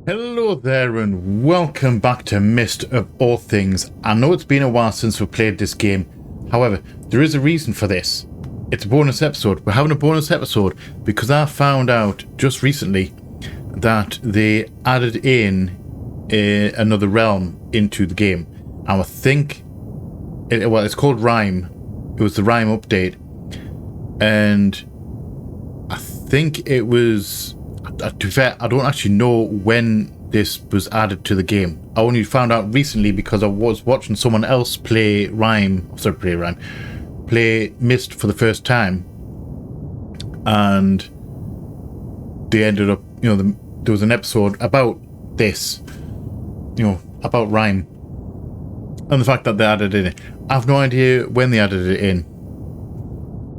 Hello there and welcome back to Myst of all things. I know it's been a while since we played this game. However, there is a reason for this. It's a bonus episode. We're having a bonus episode because I found out just recently that they added in another realm into the game. And I think, it's called Rime. It was the Rime update. And I think it was... To be fair, I don't actually know when this was added to the game. I only found out recently because I was watching someone else play Myst for the first time, and they ended up, there was an episode about this, about Rime, and the fact that they added it in. I have no idea when they added it in.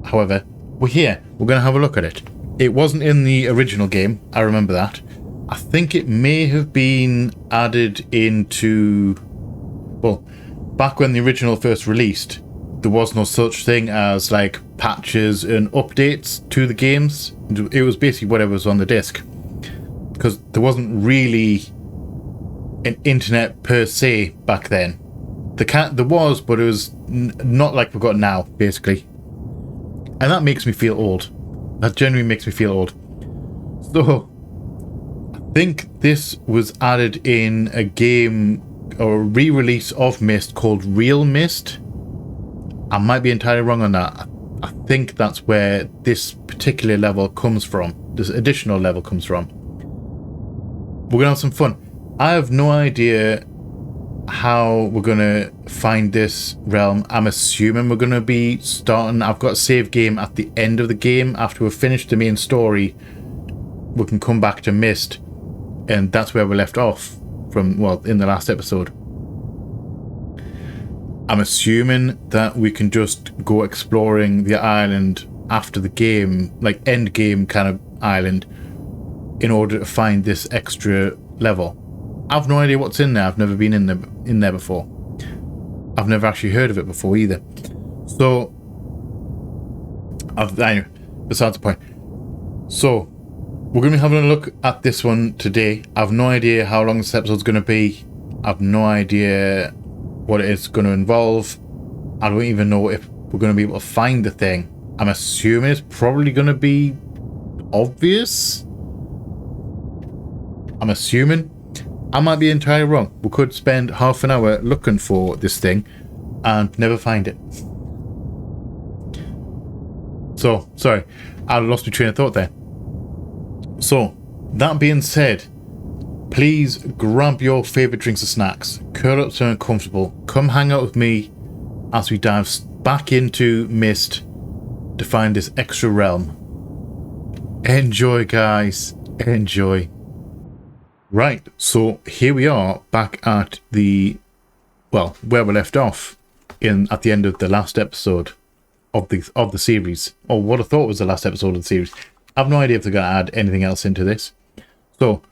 However, we're here. We're going to have a look at it. It wasn't in the original game, I remember that. I think it may have been added into... Well, back when the original first released, there was no such thing as, like, patches and updates to the games. It was basically whatever was on the disc. Because there wasn't really an internet per se back then. There was, but it was not like we've got now, basically. And that makes me feel old. That genuinely makes me feel old. So, I think this was added in a game or a re-release of Myst called Real Myst. I might be entirely wrong on that. I think that's where this particular level comes from. This additional level comes from. We're going to have some fun. I have no idea how we're going to find this realm. I'm assuming we're going to be starting... I've got a save game at the end of the game. After we've finished the main story, we can come back to Myst, and that's where we left off from, well, in the last episode. I'm assuming that we can just go exploring the island after the game, like end game kind of island, in order to find this extra level. I've no idea what's in there. I've never been in there before. I've never actually heard of it before either. So, anyway, besides the point. So, we're going to be having a look at this one today. I have no idea how long this episode's going to be. I have no idea what it is going to involve. I don't even know if we're going to be able to find the thing. I'm assuming it's probably going to be obvious. I'm assuming. I might be entirely wrong. We could spend half an hour looking for this thing and never find it. So, sorry, I lost my train of thought there. So, that being said, please grab your favourite drinks and snacks, curl up somewhere comfortable, come hang out with me as we dive back into Myst to find this extra realm. Enjoy, guys. Enjoy. Right, so here we are back at the, well, where we left off at the end of the last episode of the series, or what I thought was the last episode of the series. I have no idea if they're going to add anything else into this. So,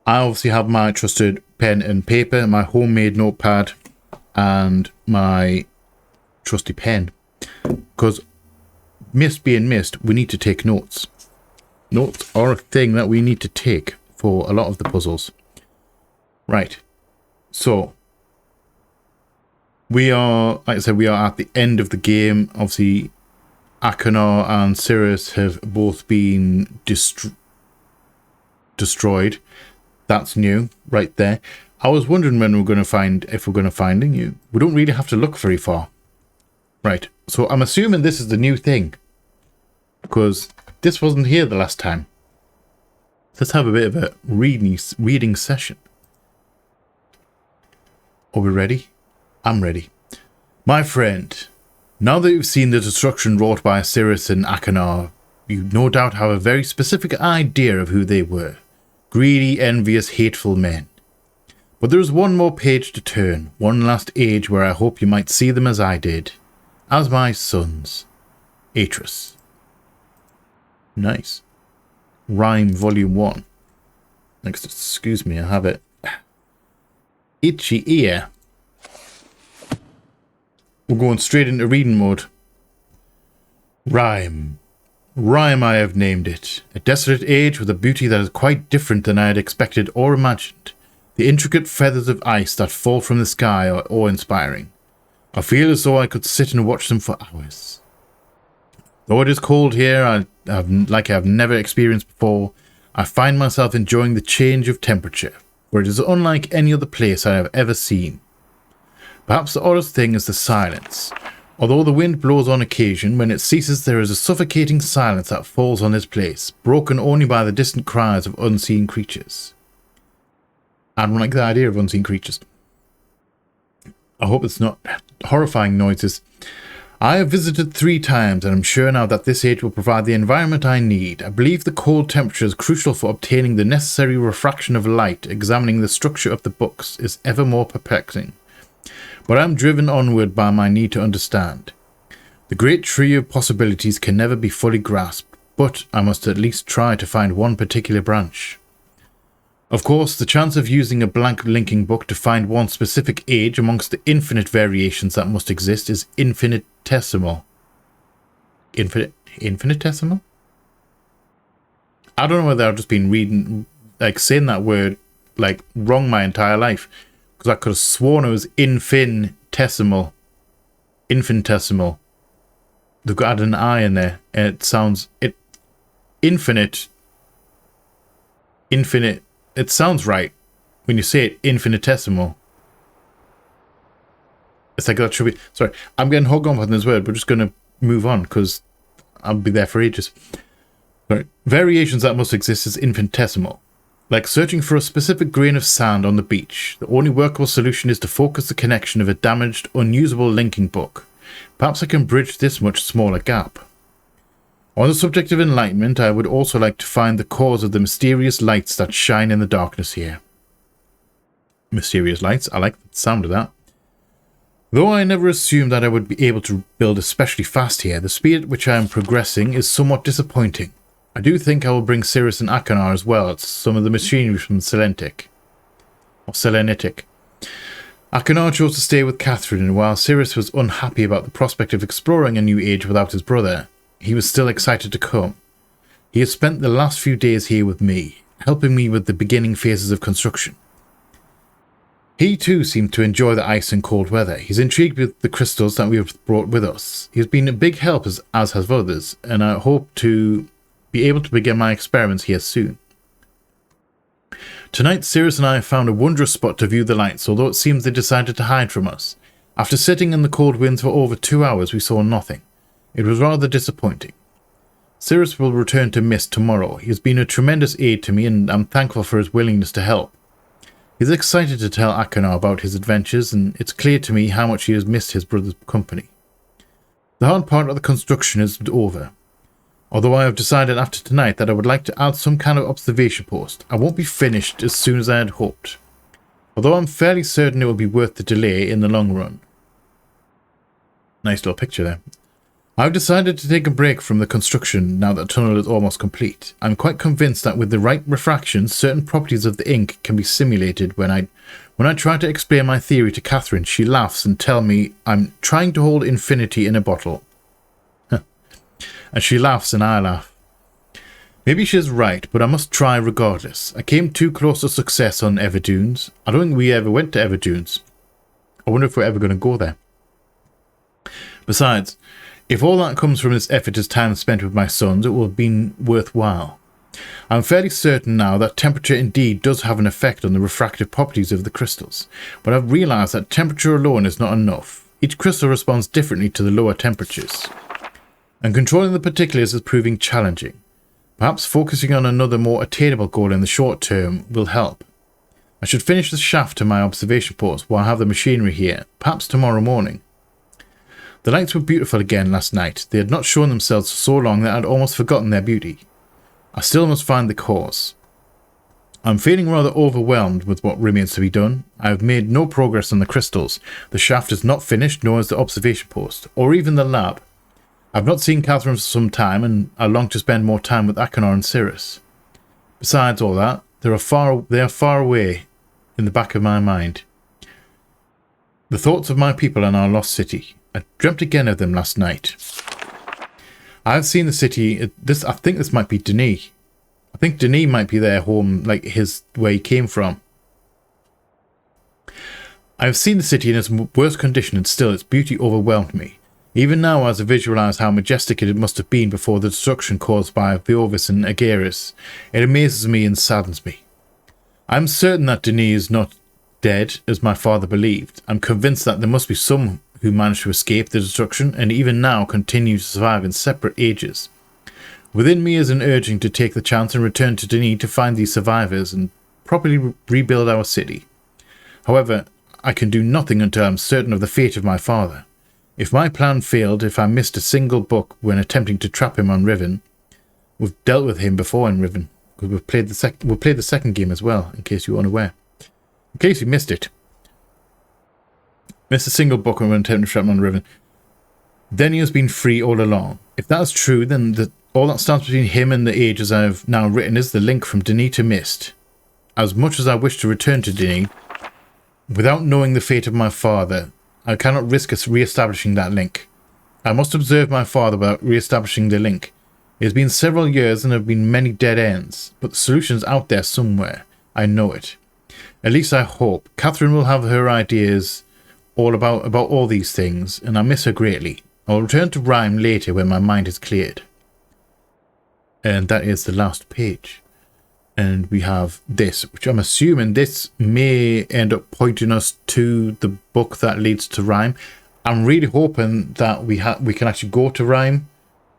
I obviously have my trusted pen and paper, my homemade notepad, and my trusty pen. Because Myst being Myst, we need to take notes. Notes are a thing that we need to take for a lot of the puzzles. Right, so we are, like I said, we are at the end of the game. Obviously, Akanar and Sirius have both been destroyed. That's new, right there. I was wondering when if we're going to find you. We don't really have to look very far. Right, so I'm assuming this is the new thing, because this wasn't here the last time. Let's have a bit of a reading session. Are we ready? I'm ready. My friend, now that you've seen the destruction wrought by Sirius and Akanar, you no doubt have a very specific idea of who they were. Greedy, envious, hateful men. But there is one more page to turn, one last age where I hope you might see them as I did. As my sons. Atris. Nice. Rime Volume 1. Next, excuse me, I have it. Itchy ear. We're going straight into reading mode. Rime. Rime I have named it, a desolate age with a beauty that is quite different than I had expected or imagined. The intricate feathers of ice that fall from the sky are awe-inspiring. I feel as though I could sit and watch them for hours. Though it is cold here, like I have never experienced before, I find myself enjoying the change of temperature, for it is unlike any other place I have ever seen. Perhaps the oddest thing is the silence. Although the wind blows on occasion, when it ceases there is a suffocating silence that falls on this place, broken only by the distant cries of unseen creatures. I don't like the idea of unseen creatures. I hope it's not horrifying noises. I have visited 3 times, and I'm sure now that this age will provide the environment I need. I believe the cold temperature is crucial for obtaining the necessary refraction of light. Examining the structure of the books is ever more perplexing. But I am driven onward by my need to understand. The great tree of possibilities can never be fully grasped, but I must at least try to find one particular branch. Of course, the chance of using a blank linking book to find one specific age amongst the infinite variations that must exist is infinitesimal. Infinitesimal? I don't know whether I've just been reading, saying that word, wrong my entire life. Because I could have sworn it was infinitesimal. Infinitesimal. They've got an I in there, and it sounds infinite. It sounds right when you say it. Infinitesimal. It's like that should be. Sorry, I'm getting hung up on this word. We're just going to move on because I'll be there for ages. Sorry. Variations that must exist is infinitesimal. Like searching for a specific grain of sand on the beach, the only workable solution is to focus the connection of a damaged, unusable linking book. Perhaps I can bridge this much smaller gap. On the subject of enlightenment, I would also like to find the cause of the mysterious lights that shine in the darkness here. Mysterious lights, I like the sound of that. Though I never assumed that I would be able to build especially fast here, the speed at which I am progressing is somewhat disappointing. I do think I will bring Cirrus and Achenar as well. It's some of the machinery from Selenitic. Achenar chose to stay with Catherine, and while Cirrus was unhappy about the prospect of exploring a new age without his brother, he was still excited to come. He has spent the last few days here with me, helping me with the beginning phases of construction. He too seemed to enjoy the ice and cold weather. He's intrigued with the crystals that we have brought with us. He has been a big help as have others, and I hope to be able to begin my experiments here soon. Tonight, Cirrus and I have found a wondrous spot to view the lights, although it seems they decided to hide from us. After sitting in the cold winds for over 2 hours, we saw nothing. It was rather disappointing. Cirrus will return to Myst tomorrow. He has been a tremendous aid to me, and I'm thankful for his willingness to help. He's excited to tell Achenar about his adventures, and it's clear to me how much he has missed his brother's company. The hard part of the construction is over. Although I have decided after tonight that I would like to add some kind of observation post, I won't be finished as soon as I had hoped. Although I'm fairly certain it will be worth the delay in the long run. Nice little picture there. I've decided to take a break from the construction now that the tunnel is almost complete. I'm quite convinced that with the right refraction, certain properties of the ink can be simulated. When I try to explain my theory to Catherine, she laughs and tells me I'm trying to hold infinity in a bottle. And she laughs and I laugh. Maybe she's right, but I must try regardless. I came too close to success on Everdunes. I don't think we ever went to Everdunes. I wonder if we're ever going to go there. Besides, if all that comes from this effort is time spent with my sons, it will have been worthwhile. I'm fairly certain now that temperature indeed does have an effect on the refractive properties of the crystals, but I've realised that temperature alone is not enough. Each crystal responds differently to the lower temperatures, and controlling the particulars is proving challenging. Perhaps focusing on another more attainable goal in the short term will help. I should finish the shaft to my observation post while I have the machinery here, perhaps tomorrow morning. The lights were beautiful again last night. They had not shown themselves for so long that I had almost forgotten their beauty. I still must find the cause. I'm feeling rather overwhelmed with what remains to be done. I have made no progress on the crystals. The shaft is not finished, nor is the observation post, or even the lab. I've not seen Catherine for some time, and I long to spend more time with Achenar and Cirrus. Besides all that, they are far away in the back of my mind. The thoughts of my people and our lost city. I dreamt again of them last night. I've seen the city. I think this might be Denis. I think Denis might be their home, like where he came from. I've seen the city in its worst condition, and still its beauty overwhelmed me. Even now, as I visualize how majestic it must have been before the destruction caused by Veovis and Aegeris, it amazes me and saddens me. I'm certain that Denis is not dead, as my father believed. I'm convinced that there must be some who managed to escape the destruction, and even now continue to survive in separate ages. Within me is an urging to take the chance and return to Denis to find these survivors and properly rebuild our city. However, I can do nothing until I'm certain of the fate of my father. If my plan failed, if I missed a single book when attempting to trap him on Riven, we've dealt with him before in Riven, because we've played the second game as well, in case you were unaware. In case you missed it. Missed a single book when attempting to trap him on Riven. Then he has been free all along. If that's true, then all that stands between him and the ages I have now written is the link from Denis to Myst. As much as I wish to return to Denis, without knowing the fate of my father, I cannot risk us re-establishing that link. I must observe my father without re-establishing the link. It has been several years and there have been many dead ends, but the solution is out there somewhere. I know it. At least I hope. Catherine will have her ideas all about all these things, and I miss her greatly. I will return to Rime later when my mind is cleared. And that is the last page. And we have this, which I'm assuming this may end up pointing us to the book that leads to Rime. I'm really hoping that we can actually go to Rime,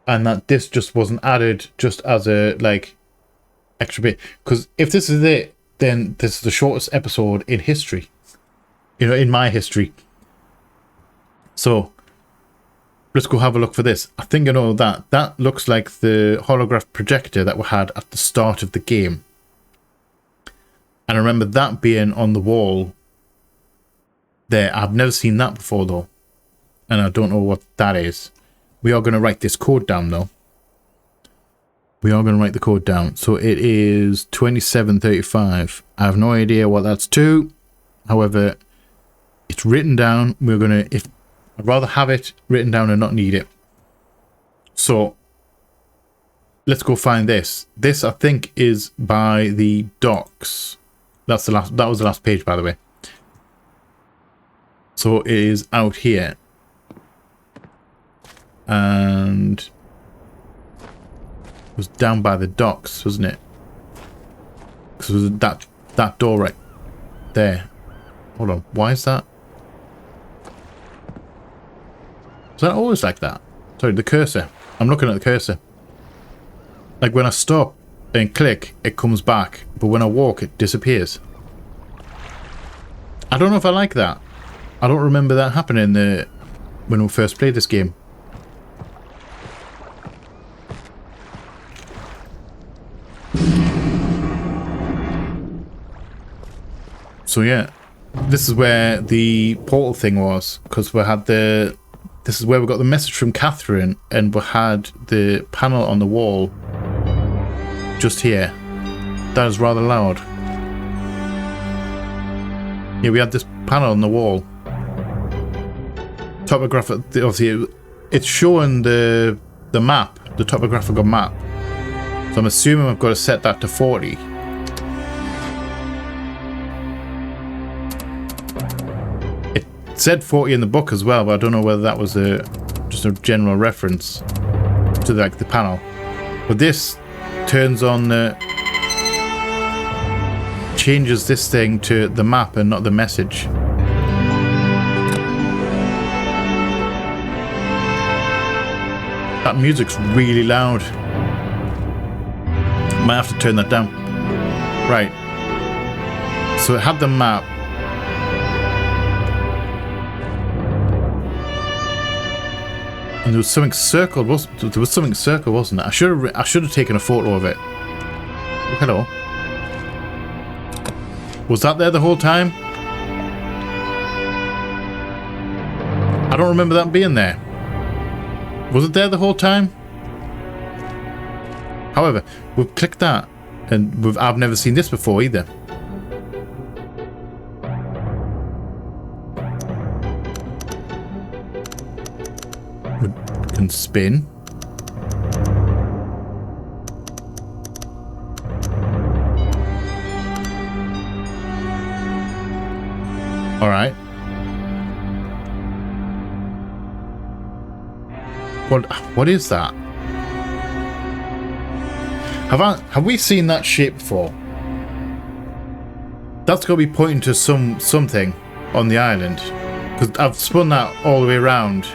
and that this just wasn't added just as a extra bit. Because if this is it, then this is the shortest episode in history. In my history. So let's go have a look for this. I think I know that. That looks like the holograph projector that we had at the start of the game. And I remember that being on the wall there. I've never seen that before though. And I don't know what that is. We are going to write this code down though. We are going to write the code down. So it is 2735. I have no idea what that's to. However, it's written down. We're going to... I'd rather have it written down and not need it. So let's go find this. This I think is by the docks. That was the last page, by the way. So it is out here. And it was down by the docks, wasn't it? Because it was that door right there. Hold on, why is that? Is that always like that? Sorry, the cursor. I'm looking at the cursor. Like when I stop and click, it comes back. But when I walk, it disappears. I don't know if I like that. I don't remember that happening when we first played this game. So yeah, this is where the portal thing was. Because we had the... This is where we got the message from Catherine, and we had the panel on the wall just here. That is rather loud. Yeah, we had this panel on the wall. Topographic, obviously, it's showing the map, the topographical map. So I'm assuming I've got to set that to 40. It said 40 in the book as well, but I don't know whether that was just a general reference to the panel. But this turns on changes this thing to the map and not the message. That music's really loud. Might have to turn that down. Right. So it had the map. And there was something circled, wasn't it? I should have taken a photo of it. Oh, hello. Was that there the whole time? I don't remember that being there. Was it there the whole time? However, we've clicked that, and I've never seen this before either. We can spin. Alright. What is that? Have we seen that shape before? That's got to be pointing to something on the island. Because I've spun that all the way around.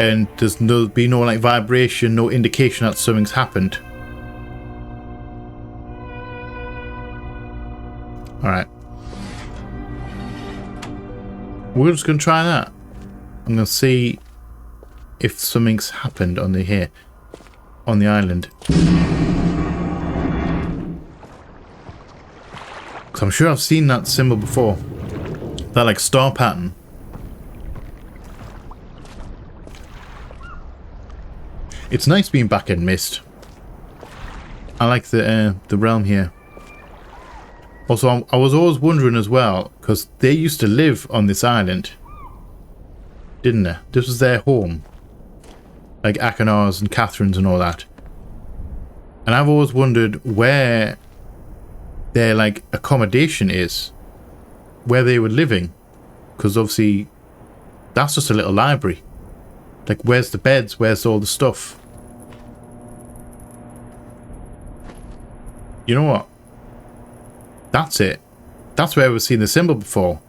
And there's been no like vibration, no indication that something's happened. Alright. We're just going to try that. I'm going to see if something's happened on the island. Because I'm sure I've seen that symbol before. That like star pattern. It's nice being back in Myst. I like the realm here. Also, I was always wondering as well, because they used to live on this island, didn't they? This was their home. Like Akinars and Catherines and all that. And I've always wondered where their like accommodation is. Where they were living. Because obviously, that's just a little library. Like, where's the beds? Where's all the stuff? You know what? That's it. That's where we've seen the symbol before.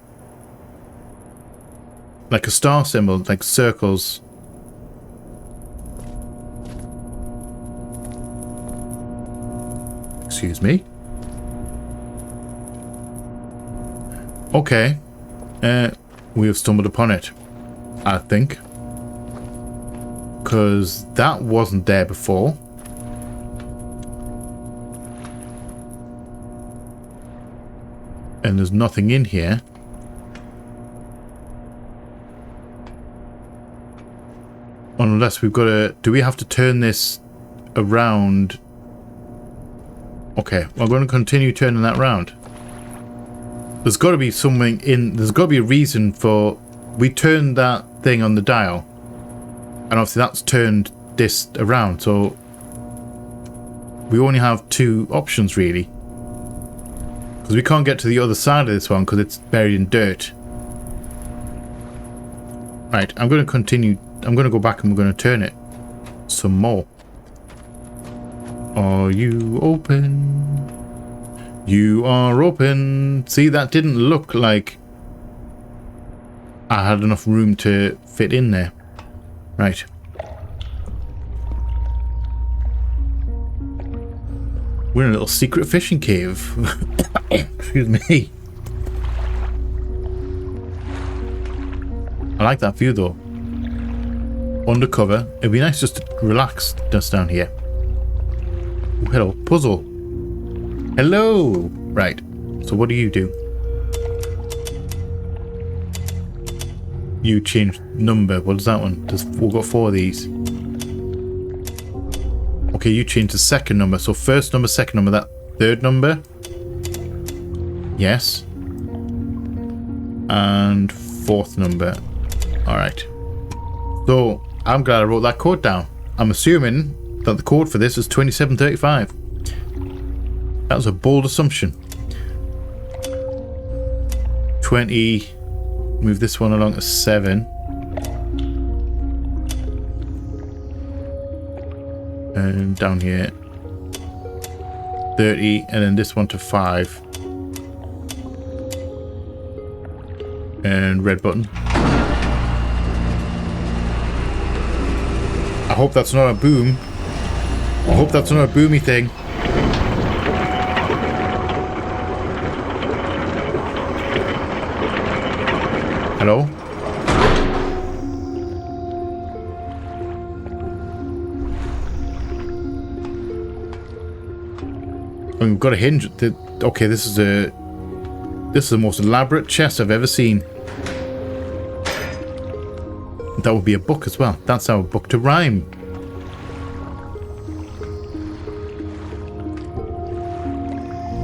Like a star symbol, like circles. Excuse me. Okay. We have stumbled upon it, I think. Because that wasn't there before. And there's nothing in here. Unless we've got to... Do we have to turn this around? Okay, I'm going to continue turning that round. There's got to be something in... There's got to be a reason for... We turned that thing on the dial. And obviously that's turned this around. So we only have two options really. Because we can't get to the other side of this one because it's buried in dirt. Right, I'm going to continue. I'm going to go back and we're going to turn it some more. Are you open? You are open. See, that didn't look like I had enough room to fit in there. Right. We're in a little secret fishing cave. Excuse me. I like that view though. Undercover. It'd be nice just to relax just down here. Ooh, hello. Puzzle. Hello. Right. So what do? You change number. What is that one? We've got 4 of these. Okay, you change the second number. So first number, second number, that third number. Yes. And fourth number. Alright. So, I'm glad I wrote that code down. I'm assuming that the code for this is 2735. That was a bold assumption. 20... Move this one along to 7. And down here. 30. And then this one to 5. And red button. I hope that's not a boom. I hope that's not a boomy thing. Hello? Oh, we've got a hinge. Okay, this is the most elaborate chest I've ever seen. That would be a book as well. That's our book to Rime.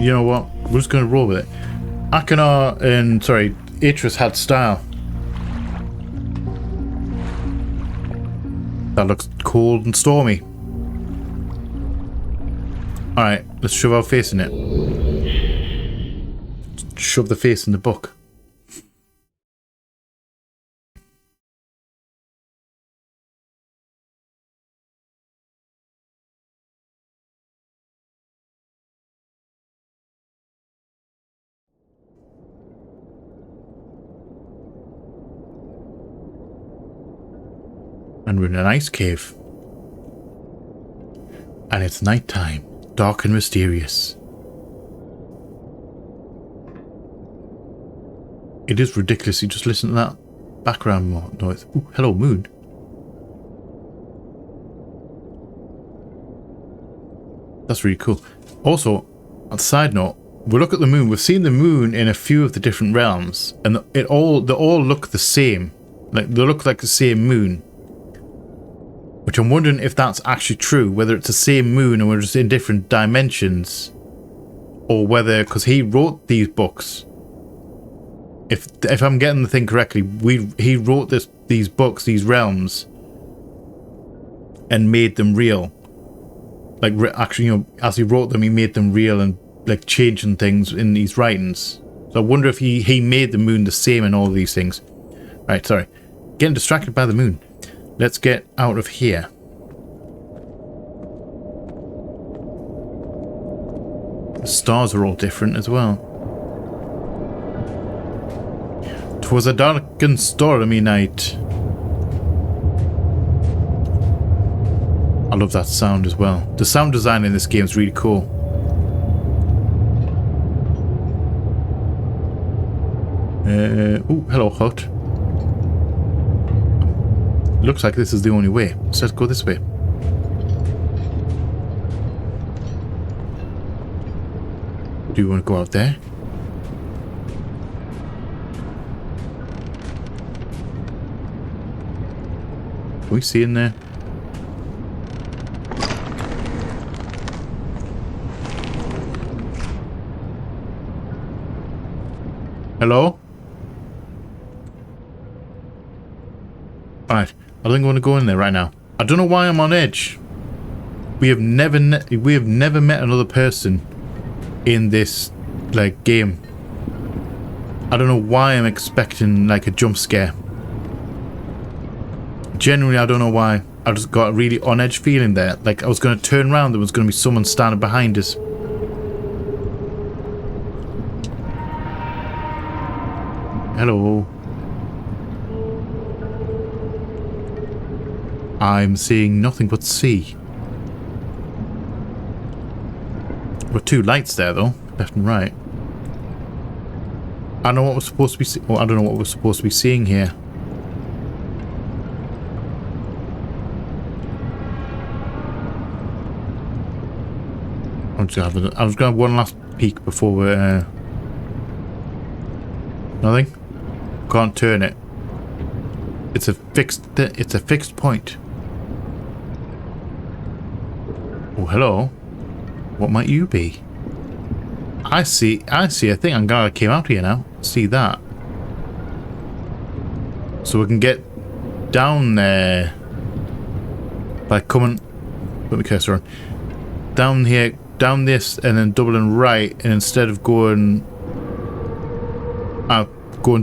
You know what? We're just going to roll with it. Akinar and, sorry, Atris had style. That looks cold and stormy. Alright, let's shove our face in it. Shove the face in the book. And we're in an ice cave. And it's nighttime. Dark and mysterious. It is ridiculous. You just listen to that background noise. Ooh, hello, moon. That's really cool. Also, on a side note, we look at the moon. We've seen the moon in a few of the different realms, and they all look the same. Like they look like the same moon. Which I'm wondering if that's actually true, whether it's the same moon and we're just in different dimensions, or whether, because he wrote these books. If I'm getting the thing correctly, he wrote these books, these realms, and made them real. Like actually, you know, as he wrote them, he made them real and like changing things in these writings. So I wonder if he made the moon the same in all of these things. Right, sorry, getting distracted by the moon. Let's get out of here. The stars are all different as well. 'Twas a dark and stormy night. I love that sound as well. The sound design in this game is really cool. Oh, hello, hut. Looks like this is the only way. So let's go this way. Do you want to go out there? Can we see in there? Hello? Alright, I think I want to go in there right now. I don't know why I'm on edge. We have never met another person in this like game. I don't know why I'm expecting like a jump scare. Genuinely, I don't know why. I just got a really on edge feeling there. Like I was going to turn around, there was going to be someone standing behind us. Hello. I'm seeing nothing but sea. There were two lights there though, left and right. I don't know what we're supposed to be I don't know what we're supposed to be seeing here. I'm just gonna have one last peek before we're nothing? Can't turn it. It's a fixed point. Oh, hello. What might you be? I see a thing. I'm glad I came out here now. See that. So we can get down there by coming, put my cursor on. Down here, down this, and then doubling right, and instead of going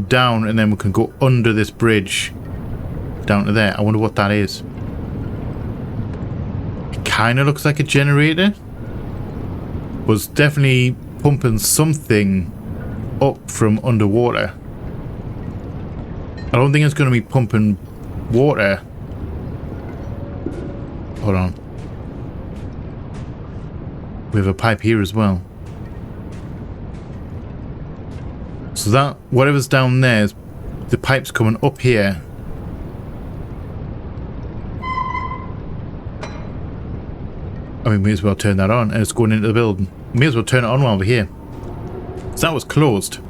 down, and then we can go under this bridge down to there. I wonder what that is. It kind of looks like a generator. Was definitely pumping something up from underwater. I don't think it's going to be pumping water. Hold on. We have a pipe here as well. So that, whatever's down there, the pipe's coming up here. I mean, may as well turn that on, and it's going into the building. May as well turn it on while we're here. So that was closed.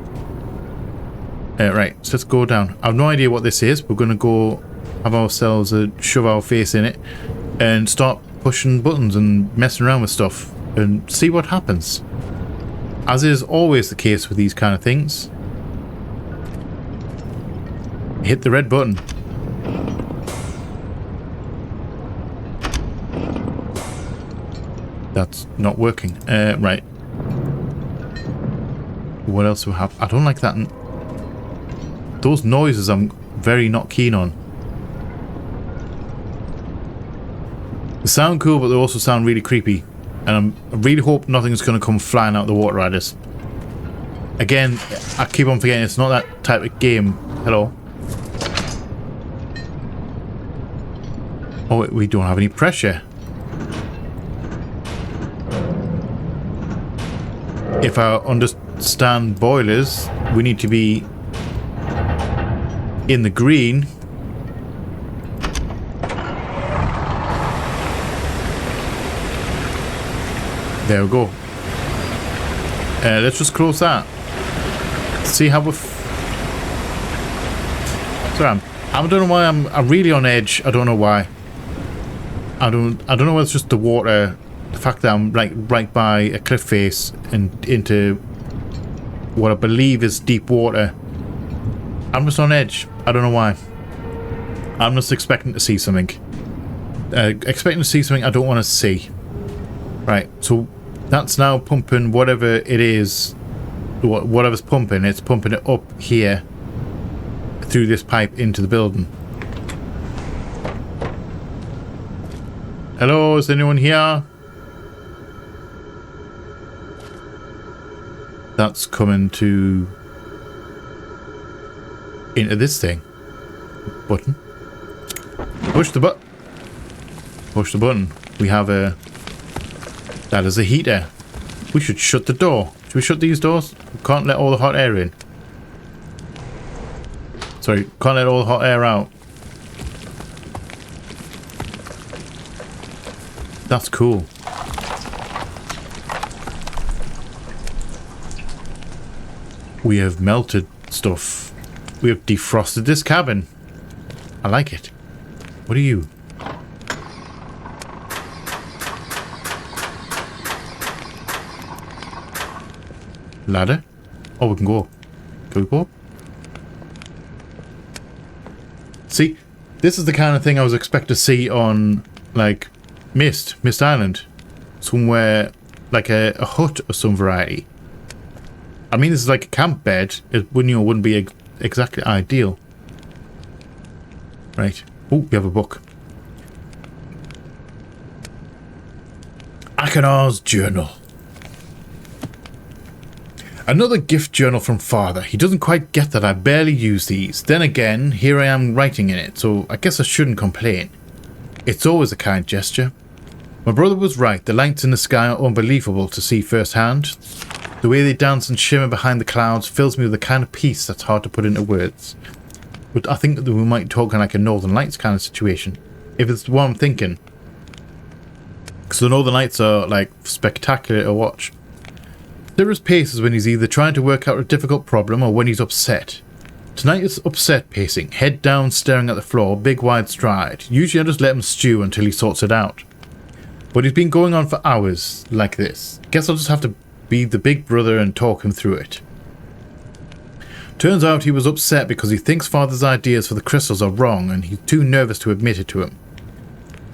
Right, so let's go down. I have no idea what this is. We're going to go have ourselves shove our face in it and start pushing buttons and messing around with stuff and see what happens. As is always the case with these kind of things. Hit the red button. That's not working. Right. What else do we have? I don't like that. Those noises I'm very not keen on. They sound cool, but they also sound really creepy. And I really hope nothing's going to come flying out the water at us. Again, I keep on forgetting it's not that type of game. Hello. Oh, we don't have any pressure. If I understand boilers, we need to be in the green. There we go. Let's just close that. See how we're... Sorry, I don't know why I'm really on edge. I don't know why. I don't know whether it's just the water, the fact that I'm like right by a cliff face and into what I believe is deep water. I'm just on edge. I don't know why. I'm just expecting to see something. Expecting to see something I don't want to see. Right, so that's now pumping whatever it is. Whatever's pumping, it's pumping it up here through this pipe into the building. Hello, is anyone here? That's coming to... into this thing. Button. Push the button. Push the button. We have a... that is a heater. We should shut the door. Should we shut these doors? We can't let all the hot air in. Sorry, can't let all the hot air out. That's cool. We have melted stuff. We have defrosted this cabin. I like it. What are you? Ladder? Oh, we can go up. Can we go up? See, this is the kind of thing I was expecting to see on, like, Myst Island. Somewhere, like a hut of some variety. I mean, this is like a camp bed. It wouldn't be exactly ideal. Right. Oh, we have a book. Akinar's journal. Another gift journal from father. He doesn't quite get that I barely use these. Then again, here I am writing in it, so I guess I shouldn't complain. It's always a kind gesture. My brother was right. The lights in the sky are unbelievable to see firsthand. The way they dance and shimmer behind the clouds fills me with a kind of peace that's hard to put into words. But I think that we might talk in like a Northern Lights kind of situation. If it's what I'm thinking. Because the Northern Lights are like spectacular to watch. Cyrus paces when he's either trying to work out a difficult problem or when he's upset. Tonight it's upset pacing, head down staring at the floor, big wide stride. Usually I just let him stew until he sorts it out. But he's been going on for hours like this. Guess I'll just have to be the big brother and talk him through it. Turns out he was upset because he thinks father's ideas for the crystals are wrong and he's too nervous to admit it to him.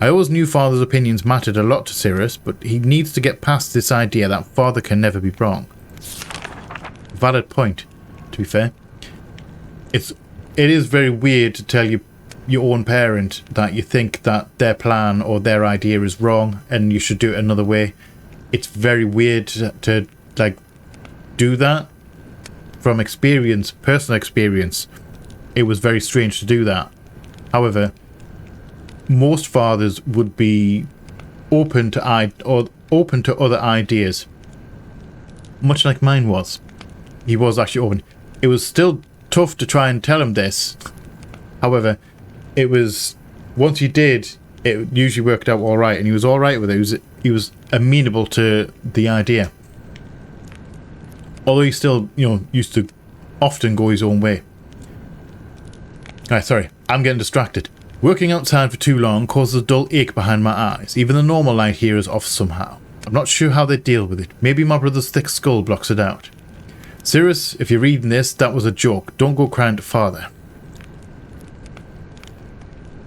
I always knew father's opinions mattered a lot to Cyrus, but he needs to get past this idea that father can never be wrong. Valid point, to be fair. It is very weird to tell your own parent that you think that their plan or their idea is wrong and you should do it another way. It's very weird to like do that. From experience, personal experience, it was very strange to do that. However, most fathers would be open to other ideas, much like mine was. He was actually open. It was still tough to try and tell him this. However, it was once you did, it usually worked out all right, and he was all right with it. He was amenable to the idea, although he still, used to often go his own way. Alright, sorry, I'm getting distracted. Working outside for too long causes a dull ache behind my eyes. Even the normal light here is off somehow. I'm not sure how they deal with it. Maybe my brother's thick skull blocks it out. Cyrus, if you're reading this, that was a joke. Don't go crying to father.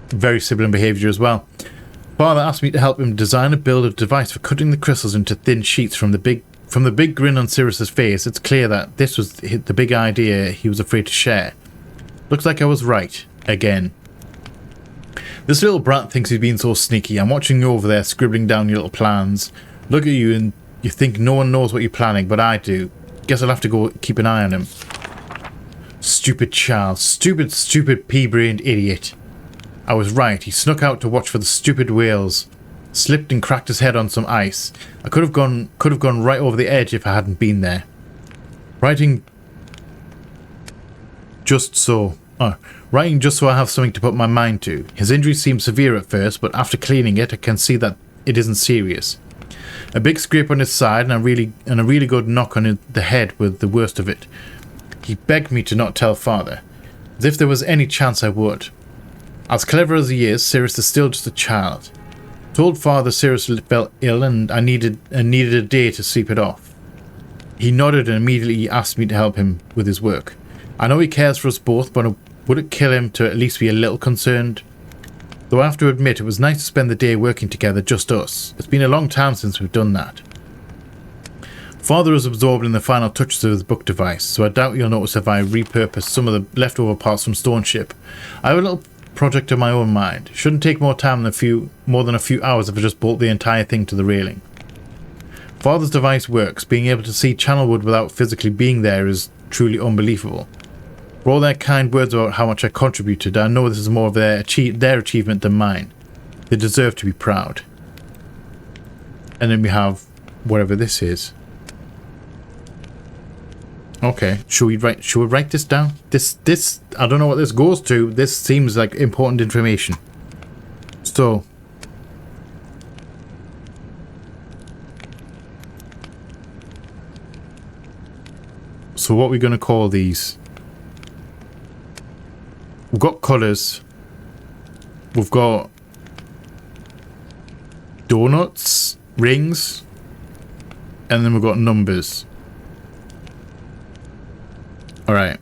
Very sibling behaviour as well. Father asked me to help him design and build a device for cutting the crystals into thin sheets. From the big grin on Cyrus's face, it's clear that this was the big idea he was afraid to share. Looks like I was right. Again. This little brat thinks he's been so sneaky. I'm watching you over there scribbling down your little plans. Look at you and you think no one knows what you're planning, but I do. Guess I'll have to go keep an eye on him. Stupid child. Stupid pea-brained idiot. I was right. He snuck out to watch for the stupid whales. Slipped and cracked his head on some ice. I could have gone right over the edge if I hadn't been there. Writing just so I have something to put my mind to. His injury seemed severe at first, but after cleaning it, I can see that it isn't serious. A big scrape on his side and a really good knock on the head with the worst of it. He begged me to not tell Father, as if there was any chance I would. As clever as he is, Sirius is still just a child. Told Father Sirius felt ill and I needed a day to sleep it off. He nodded and immediately asked me to help him with his work. I know he cares for us both, but would it kill him to at least be a little concerned? Though I have to admit it was nice to spend the day working together, just us. It's been a long time since we've done that. Father is absorbed in the final touches of his book device, so I doubt you'll notice if I repurpose some of the leftover parts from Stone Ship. I have a little project of my own mind. Shouldn't take more than a few hours if I just bolt the entire thing to the railing. Father's device works. Being able to see Channelwood without physically being there is truly unbelievable. For all their kind words about how much I contributed, I know this is more of their achievement than mine. They deserve to be proud. And then we have whatever this is. Okay, should we write this down? This I don't know what this goes to. This seems like important information. So what are we gonna call these? We've got colours. We've got donuts, rings, and then we've got numbers. Alright.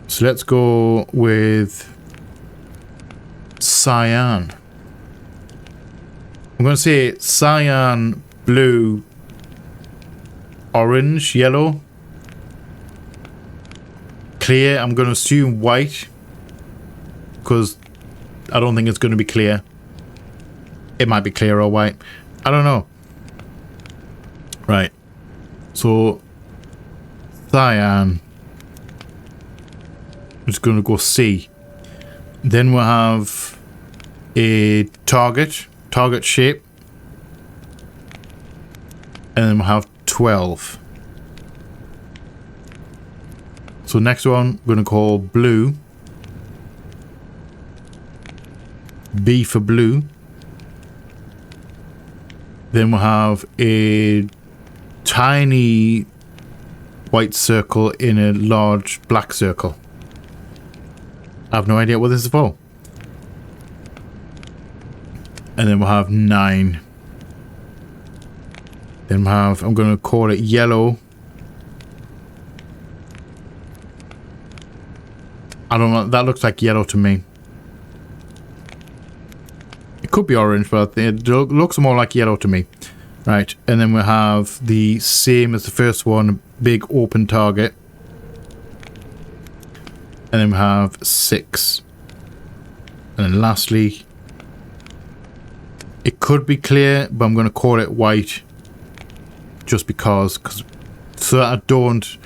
So let's go with cyan. I'm going to say cyan, blue, orange, yellow. Clear, I'm going to assume white. Because I don't think it's going to be clear. It might be clear or white. I don't know. Right. So cyan. I'm just going to go C. Then we'll have a target shape. And then we'll have 12. So next one, we're going to call blue. B for blue. Then we'll have a tiny white circle in a large black circle. I have no idea what this is for. And then we'll have 9. Then we'll have, I'm going to call it yellow. I don't know, that looks like yellow to me. It could be orange, but it looks more like yellow to me. Right, and then we'll have the same as the first one, big open target. And then we'll have 6. And then lastly, it could be clear, but I'm going to call it white. Just because so that I don't...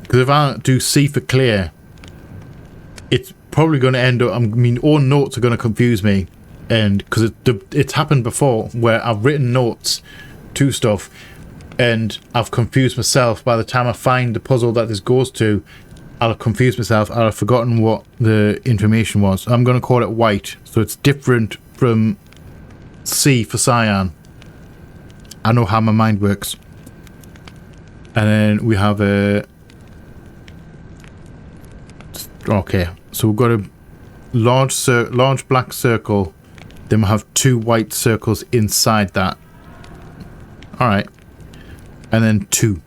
Because if I do C for clear, it's probably going to end up... I mean, all notes are going to confuse me. And because it's happened before where I've written notes to stuff and I've confused myself. By the time I find the puzzle that this goes to, I'll have confused myself. I'll have forgotten what the information was. I'm going to call it white. So it's different from C for cyan. I know how my mind works. And then we have a... Okay, so we've got a large black circle. Then we'll have 2 white circles inside that. Alright. And then 2.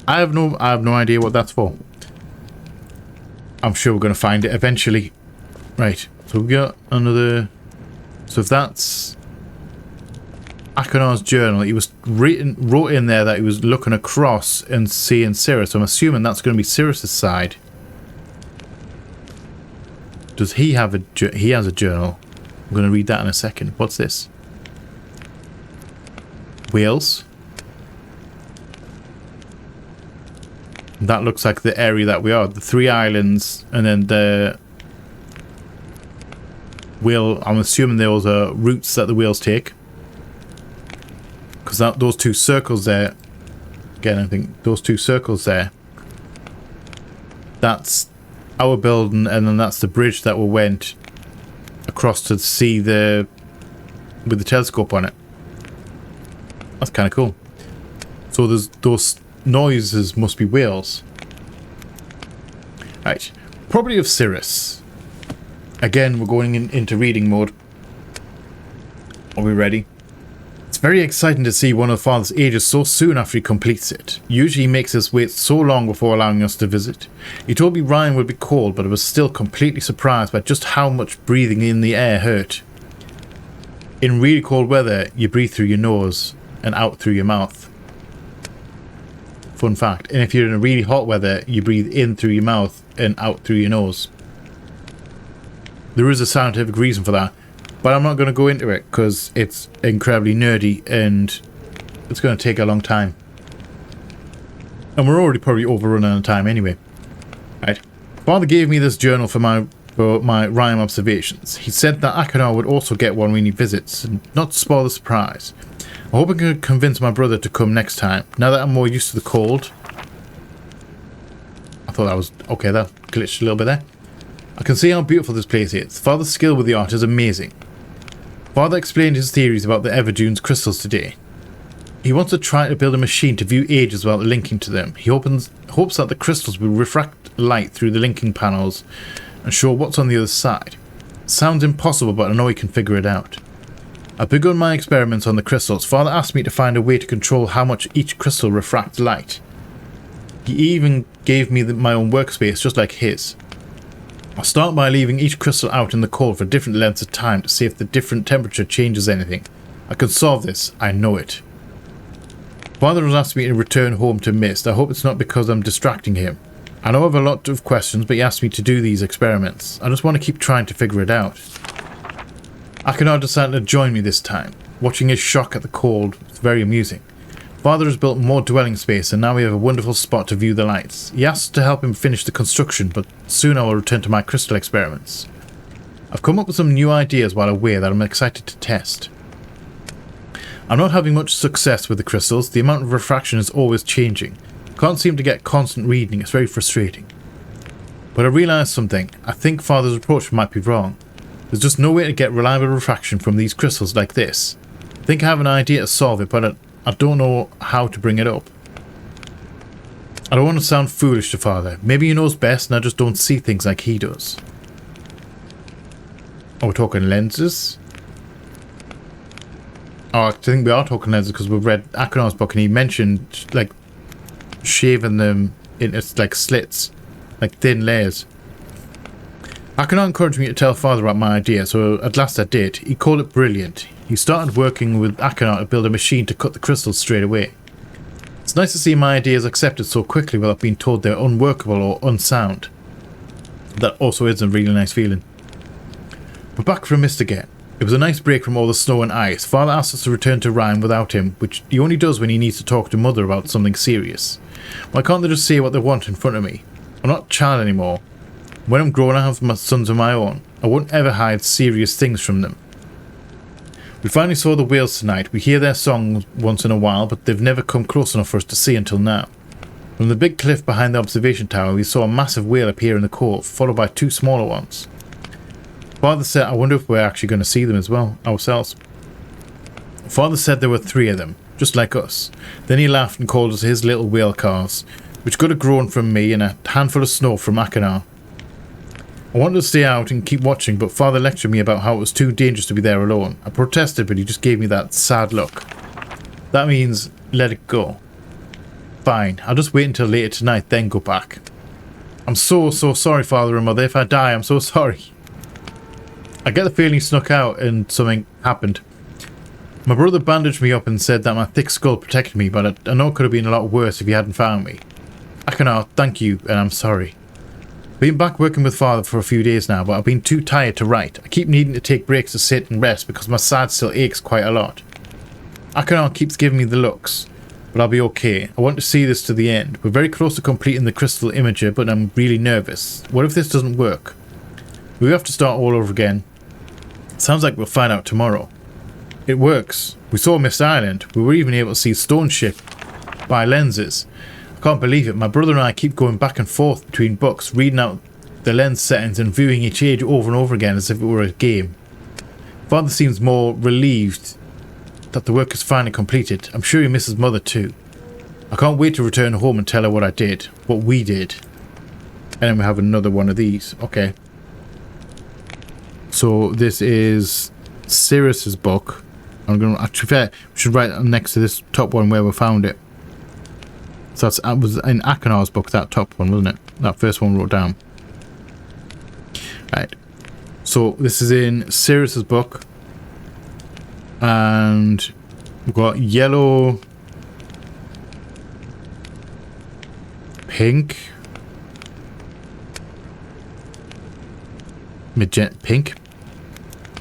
I have no idea what that's for. I'm sure we're going to find it eventually. Right. So we got another... So if that's Akonar's journal, he was wrote in there that he was looking across and seeing Sirius. So I'm assuming that's going to be Sirius's side. Does he have he has a journal? I'm going to read that in a second. What's this? Whales. That looks like the area that we are. The 3 islands, and then the whale. I'm assuming those are routes that the whales take. Because those 2 circles there, again, I think those 2 circles there, that's our building, and then that's the bridge that we went across to see with the telescope on it. That's kind of cool. So those noises must be whales. Right, property of Cirrus. Again, we're going into reading mode. Are we ready? It's very exciting to see one of Father's ages so soon after he completes it. Usually he makes us wait so long before allowing us to visit. He told me Rime would be cold, but I was still completely surprised by just how much breathing in the air hurt. In really cold weather, you breathe through your nose and out through your mouth. Fun fact. And if you're in a really hot weather, you breathe in through your mouth and out through your nose. There is a scientific reason for that, but I'm not going to go into it because it's incredibly nerdy and it's going to take a long time. And we're already probably overrunning out of time anyway. Right. Father gave me this journal for my Rime observations. He said that Achenar would also get one when he visits, and not to spoil the surprise. I hope I can convince my brother to come next time, now that I'm more used to the cold. I thought that was... okay, that glitched a little bit there. I can see how beautiful this place is. Father's skill with the art is amazing. Father explained his theories about the Everdunes crystals today. He wants to try to build a machine to view ages without linking to them. He hopes that the crystals will refract light through the linking panels and show what's on the other side. Sounds impossible, but I know he can figure it out. I've begun my experiments on the crystals. Father asked me to find a way to control how much each crystal refracts light. He even gave me my own workspace just like his. I'll start by leaving each crystal out in the cold for different lengths of time to see if the different temperature changes anything. I can solve this, I know it. Father has asked me to return home to Myst. I hope it's not because I'm distracting him. I know I have a lot of questions, but he asked me to do these experiments. I just want to keep trying to figure it out. Achenar decided to join me this time. Watching his shock at the cold was very amusing. Father has built more dwelling space and now we have a wonderful spot to view the lights. He asked to help him finish the construction, but soon I will return to my crystal experiments. I've come up with some new ideas while away that I'm excited to test. I'm not having much success with the crystals. The amount of refraction is always changing. Can't seem to get constant reading. It's very frustrating. But I realised something. I think Father's approach might be wrong. There's just no way to get reliable refraction from these crystals like this. I think I have an idea to solve it, but I don't know how to bring it up. I don't want to sound foolish to Father. Maybe he knows best and I just don't see things like he does. Oh, we're talking lenses? Oh, I think we are talking lenses because we've read Achenar's book and he mentioned like shaving them into like slits, like thin layers. Achenar encouraged me to tell Father about my idea, so at last I did. He called it brilliant. He started working with Achenar to build a machine to cut the crystals straight away. It's nice to see my ideas accepted so quickly without being told they're unworkable or unsound. That also is a really nice feeling. We're back from Myst again. It was a nice break from all the snow and ice. Father asked us to return to Rime without him, which he only does when he needs to talk to Mother about something serious. Why can't they just say what they want in front of me? I'm not a child anymore. When I'm grown, I have my sons of my own. I won't ever hide serious things from them. We finally saw the whales tonight. We hear their songs once in a while, but they've never come close enough for us to see until now. From the big cliff behind the observation tower, we saw a massive whale appear in the cove, followed by 2 smaller ones. Father said, I wonder if we're actually going to see them as well, ourselves. Father said there were 3 of them, just like us. Then he laughed and called us his little whale calves, which could have grown from me and a handful of snow from Achenar. I wanted to stay out and keep watching, but Father lectured me about how it was too dangerous to be there alone. I protested, but he just gave me that sad look. That means let it go. Fine, I'll just wait until later tonight, then go back. I'm so sorry, Father and Mother. If I die, I'm so sorry. I get the feeling he snuck out and something happened. My brother bandaged me up and said that my thick skull protected me, but I know it could have been a lot worse if he hadn't found me. Achenar, thank you, and I'm sorry. Been back working with Father for a few days now, but I've been too tired to write. I keep needing to take breaks to sit and rest because my side still aches quite a lot. Achenar keeps giving me the looks. but I'll be okay. I want to see this to the end. We're very close to completing the crystal imager, but I'm really nervous. What if this doesn't work? We have to start all over again. Sounds like we'll find out tomorrow. It works. We saw Myst Island. We were even able to see Stone Ship by lenses. I can't believe it. My brother and I keep going back and forth between books, reading out the lens settings and viewing each age over and over again as if it were a game. Father seems more relieved that the work is finally completed. I'm sure he misses Mother too. I can't wait to return home and tell her what I did. What we did. And then we have another one of these. Okay. So this is Sirius's book. I'm going to actually we should write next to this top one where we found it. So that was in Akonar's book, that top one, wasn't it? That first one we wrote down. Right. So this is in Sirius's book. And we've got yellow, pink, magenta, pink.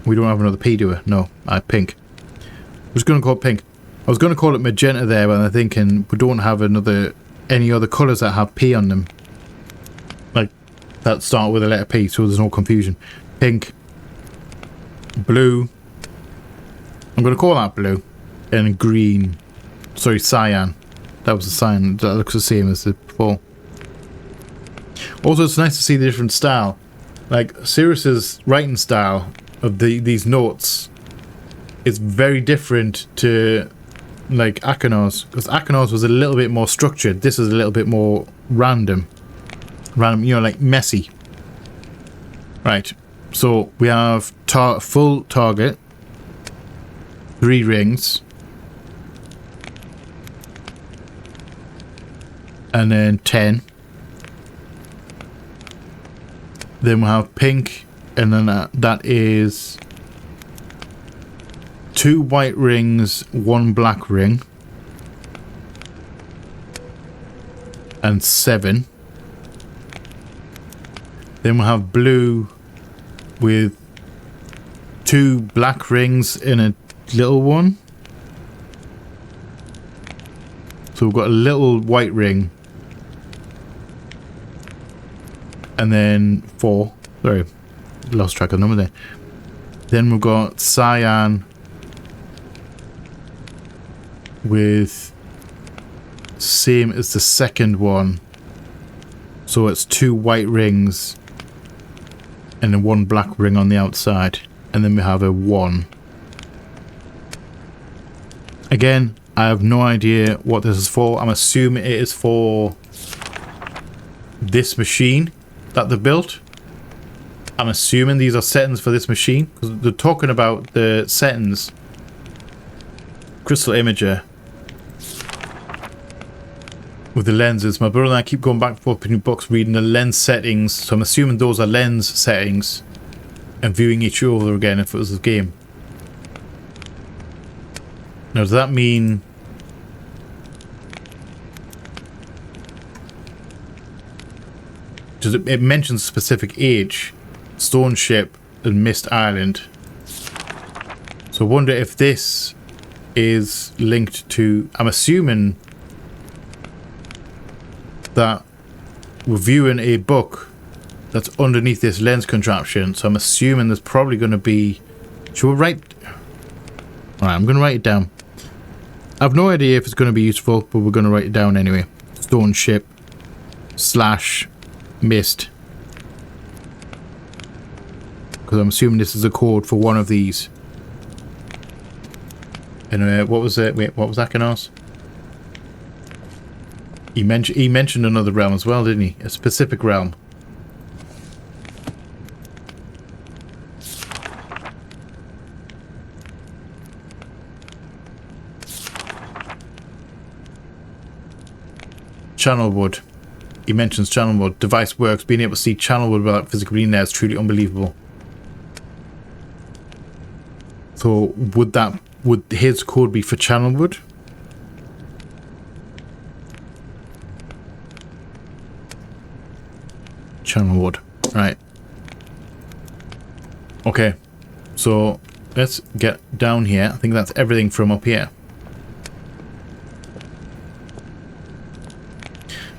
We don't have another P, do we? No, pink. I was going to call it pink. I was going to call it magenta there, but I'm thinking we don't have any other colours that have P on them. Like, that start with a letter P, so there's no confusion. Pink, blue. I'm going to call that blue. And green. Sorry, cyan. That was the cyan. That looks the same as the before. Also, it's nice to see the different style. Like, Sirius's writing style of these notes is very different to, like, Akonar's. Because Akonar's was a little bit more structured. This is a little bit more random. Random, you know, like messy. Right. So, we have full target. 3 rings. And then 10. Then we'll have pink. And then that is 2 white rings, 1 black ring. And 7. Then we'll have blue with 2 black rings in a little one. So we've got a little white ring. And then 4. Sorry, lost track of the number there. Then we've got cyan with same as the second one. So it's 2 white rings and then 1 black ring on the outside. And then we have a 1. Again, I have no idea what this is for. I'm assuming it is for this machine that they built. I'm assuming these are settings for this machine, because they're talking about the settings. Crystal imager with the lenses. My brother and I keep going back and forth between books reading the lens settings, so I'm assuming those are lens settings and viewing each over again if it was a game. Now, does that mean it mentions specific age, Stone Ship and Myst Island. So I wonder if this is linked to, I'm assuming that we're viewing a book that's underneath this lens contraption. So I'm assuming there's probably going to be, should we write, alright, I'm going to write it down. I have no idea if it's going to be useful, but we're going to write it down anyway. Stone Ship / Myst. Because I'm assuming this is a code for one of these. And what was it? Wait, what was Akonar's? He mentioned another realm as well, didn't he? A specific realm. Channel wood. He mentions channel wood. Device works. Being able to see channel wood without physically being there is truly unbelievable. So would his code be for channel wood? Channel wood. Right. Okay. So let's get down here. I think that's everything from up here.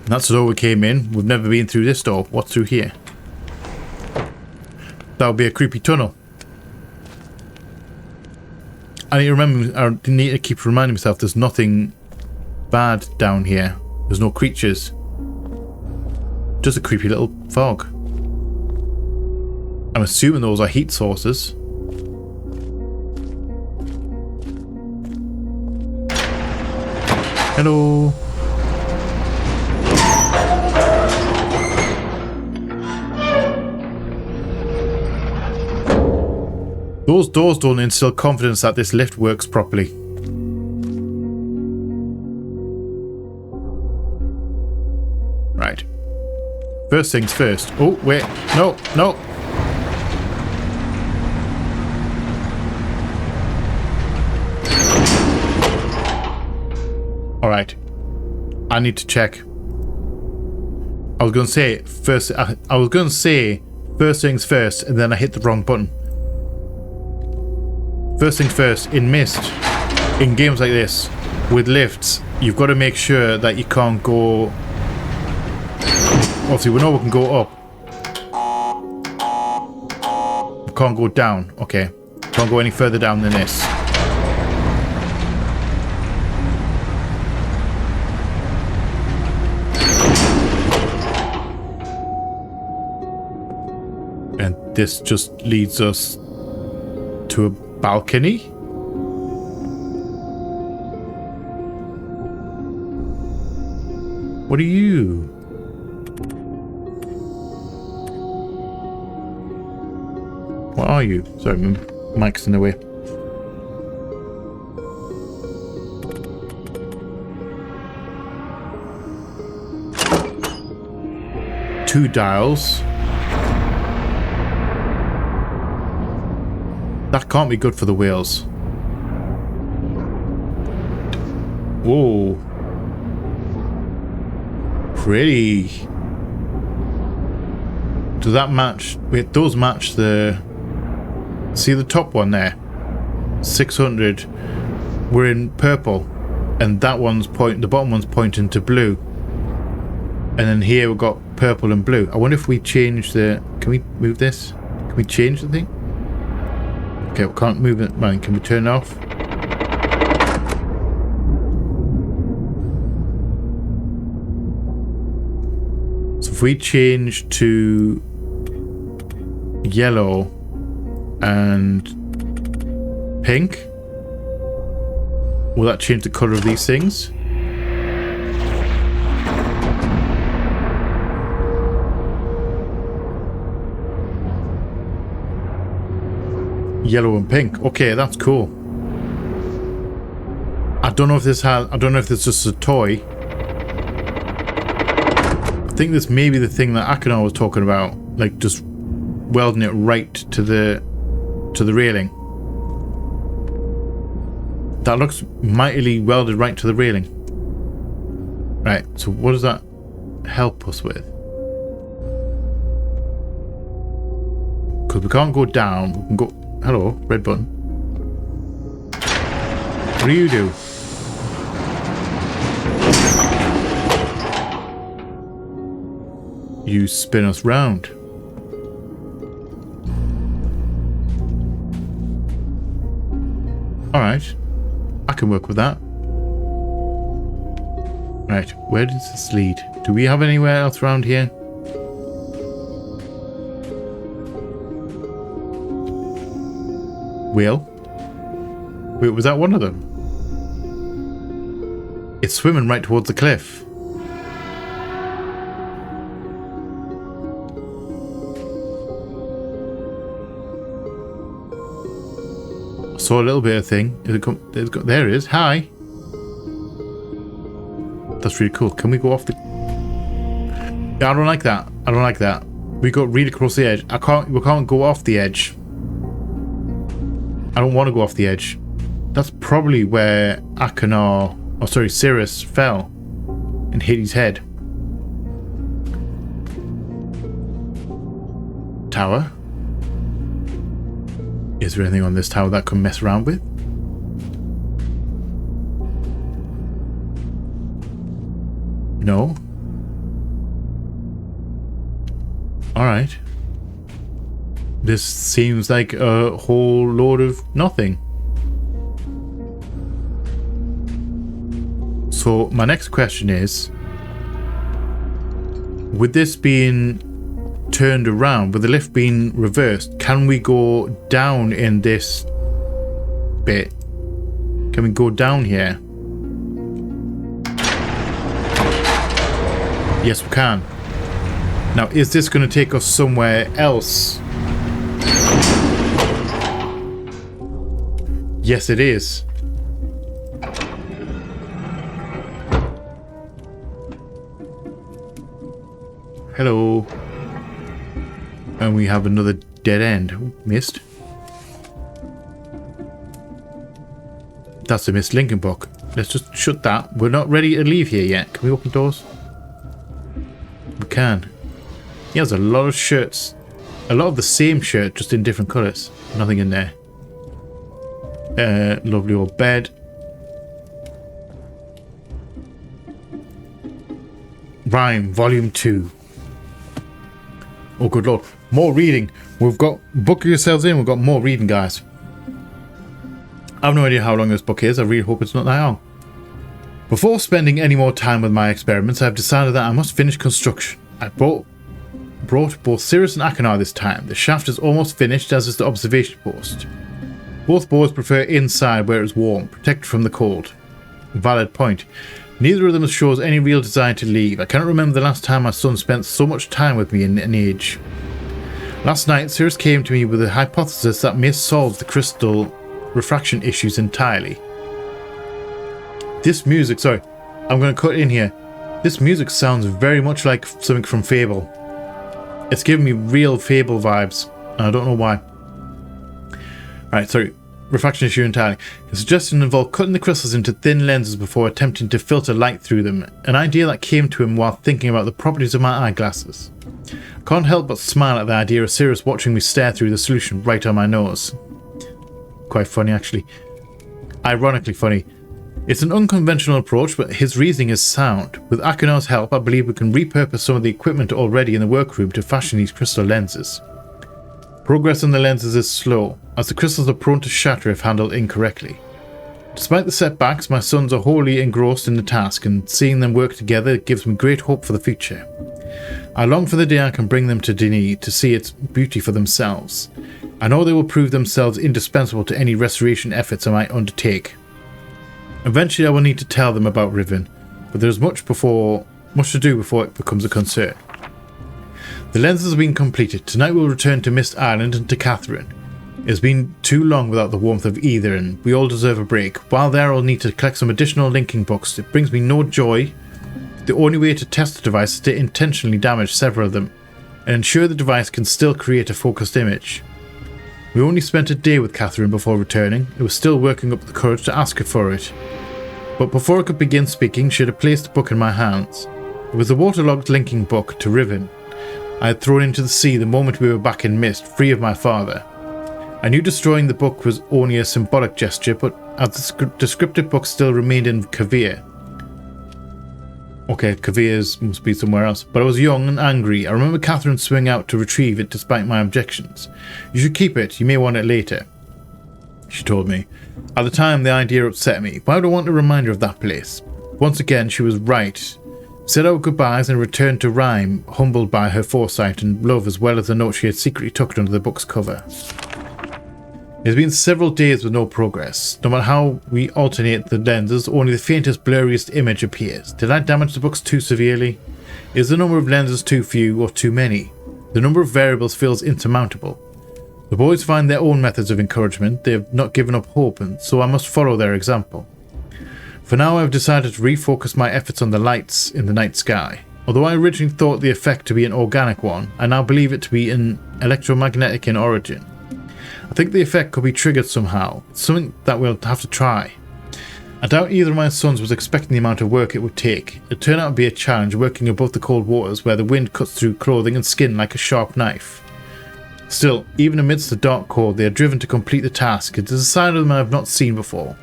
That's the door we came in. We've never been through this door. What's through here? That would be a creepy tunnel. I need to remember, I need to keep reminding myself there's nothing bad down here. There's no creatures. Just a creepy little fog. I'm assuming those are heat sources. Hello. Those doors don't instill confidence that this lift works properly. Right. First things first. Oh, wait. No, no. Alright. I need to check. I was going to say first. I was going to say first things first, and then I hit the wrong button. First things first, in Myst, in games like this, with lifts, you've got to make sure that you can't go... Obviously, we know we can go up. We can't go down. Okay. Can't go any further down than this. And this just leads us to a balcony? What are you? What are you? Sorry, my mic's in the way. Two dials. That can't be good for the wheels. Whoa. Pretty. Does that match? Wait, those match the... See the top one there? 600. We're in purple. And that one's the bottom one's pointing to blue. And then here we've got purple and blue. I wonder if we change the... Can we move this? Can we change the thing? Okay, we can't move it. Man, can we turn it off? So if we change to yellow and pink, will that change the color of these things? Yellow and pink. Okay, that's cool. I don't know if this is just a toy. I think this may be the thing that Akana was talking about, like just welding it right to the railing. That looks mightily welded right to the railing. Right, so what does that help us with? Because we can't go down, we can go... Hello, red button. What do you do? You spin us round. Alright. I can work with that. Right, where does this lead? Do we have anywhere else around here? Wheel? Wait, was that one of them? It's swimming right towards the cliff. I saw a little bit of thing. There it is. Hi. That's really cool. Can we go off the... Yeah, I don't like that. I don't like that. We got really across the edge. We can't go off the edge. I don't want to go off the edge. That's probably where Akana, oh sorry, Cirrus fell and hit his head. Tower? Is there anything on this tower that I can mess around with? No. Alright. This seems like a whole load of nothing. So my next question is, with this being turned around, with the lift being reversed, can we go down in this bit? Can we go down here? Yes, we can. Now, is this going to take us somewhere else? Yes, it is. Hello. And we have another dead end. Myst. That's the Myst Lincoln book. Let's just shut that. We're not ready to leave here yet. Can we open doors? We can. He has a lot of shirts. A lot of the same shirt, just in different colours. Nothing in there. Lovely old bed. Rime, Volume 2. Oh, good lord. More reading. We've got... Book yourselves in. We've got more reading, guys. I have no idea how long this book is. I really hope it's not that long. Before spending any more time with my experiments, I have decided that I must finish construction. I brought both Sirius and Achenar this time. The shaft is almost finished, as is the observation post. Both boys prefer inside where it's warm, protected from the cold. Valid point. Neither of them shows any real desire to leave. I cannot remember the last time my son spent so much time with me in an age. Last night, Sirius came to me with a hypothesis that may solve the crystal refraction issues entirely. This music, sorry, I'm going to cut in here. This music sounds very much like something from Fable. It's giving me real Fable vibes, and I don't know why. Alright, sorry. Refraction issue entirely. The suggestion involved cutting the crystals into thin lenses before attempting to filter light through them, an idea that came to him while thinking about the properties of my eyeglasses. I can't help but smile at the idea of Sirius watching me stare through the solution right on my nose. Quite funny, actually. Ironically funny. It's an unconventional approach, but his reasoning is sound. With Achenar's help, I believe we can repurpose some of the equipment already in the workroom to fashion these crystal lenses. Progress on the lenses is slow, as the crystals are prone to shatter if handled incorrectly. Despite the setbacks, my sons are wholly engrossed in the task, and seeing them work together gives me great hope for the future. I long for the day I can bring them to Denis to see its beauty for themselves. I know they will prove themselves indispensable to any restoration efforts I might undertake. Eventually I will need to tell them about Riven, but there is much to do before it becomes a concern. The lenses have been completed. Tonight we will return to Myst Island and to Catherine. It has been too long without the warmth of either, and we all deserve a break. While there, I'll need to collect some additional linking books. It brings me no joy. The only way to test the device is to intentionally damage several of them, and ensure the device can still create a focused image. We only spent a day with Catherine before returning. It was still working up the courage to ask her for it. But before I could begin speaking, she had placed the book in my hands. It was a waterlogged linking book to Riven. I had thrown into the sea the moment we were back in Myst, free of my father. I knew destroying the book was only a symbolic gesture, but as the descriptive book still remained in Kavir. Okay, Kavir must be somewhere else. But I was young and angry. I remember Catherine swinging out to retrieve it despite my objections. You should keep it, you may want it later, she told me. At the time, the idea upset me. Why would I want a reminder of that place? Once again, she was right. Said our goodbyes and returned to Rime, humbled by her foresight and love as well as the note she had secretly tucked under the book's cover. It has been several days with no progress. No matter how we alternate the lenses, only the faintest, blurriest image appears. Did I damage the books too severely? Is the number of lenses too few or too many? The number of variables feels insurmountable. The boys find their own methods of encouragement. They have not given up hope, and so I must follow their example. For now, I have decided to refocus my efforts on the lights in the night sky. Although I originally thought the effect to be an organic one, I now believe it to be an electromagnetic in origin. I think the effect could be triggered somehow. It's something that we'll have to try. I doubt either of my sons was expecting the amount of work it would take. It turned out to be a challenge working above the cold waters where the wind cuts through clothing and skin like a sharp knife. Still, even amidst the dark cold, they are driven to complete the task. It is a side of them I have not seen before.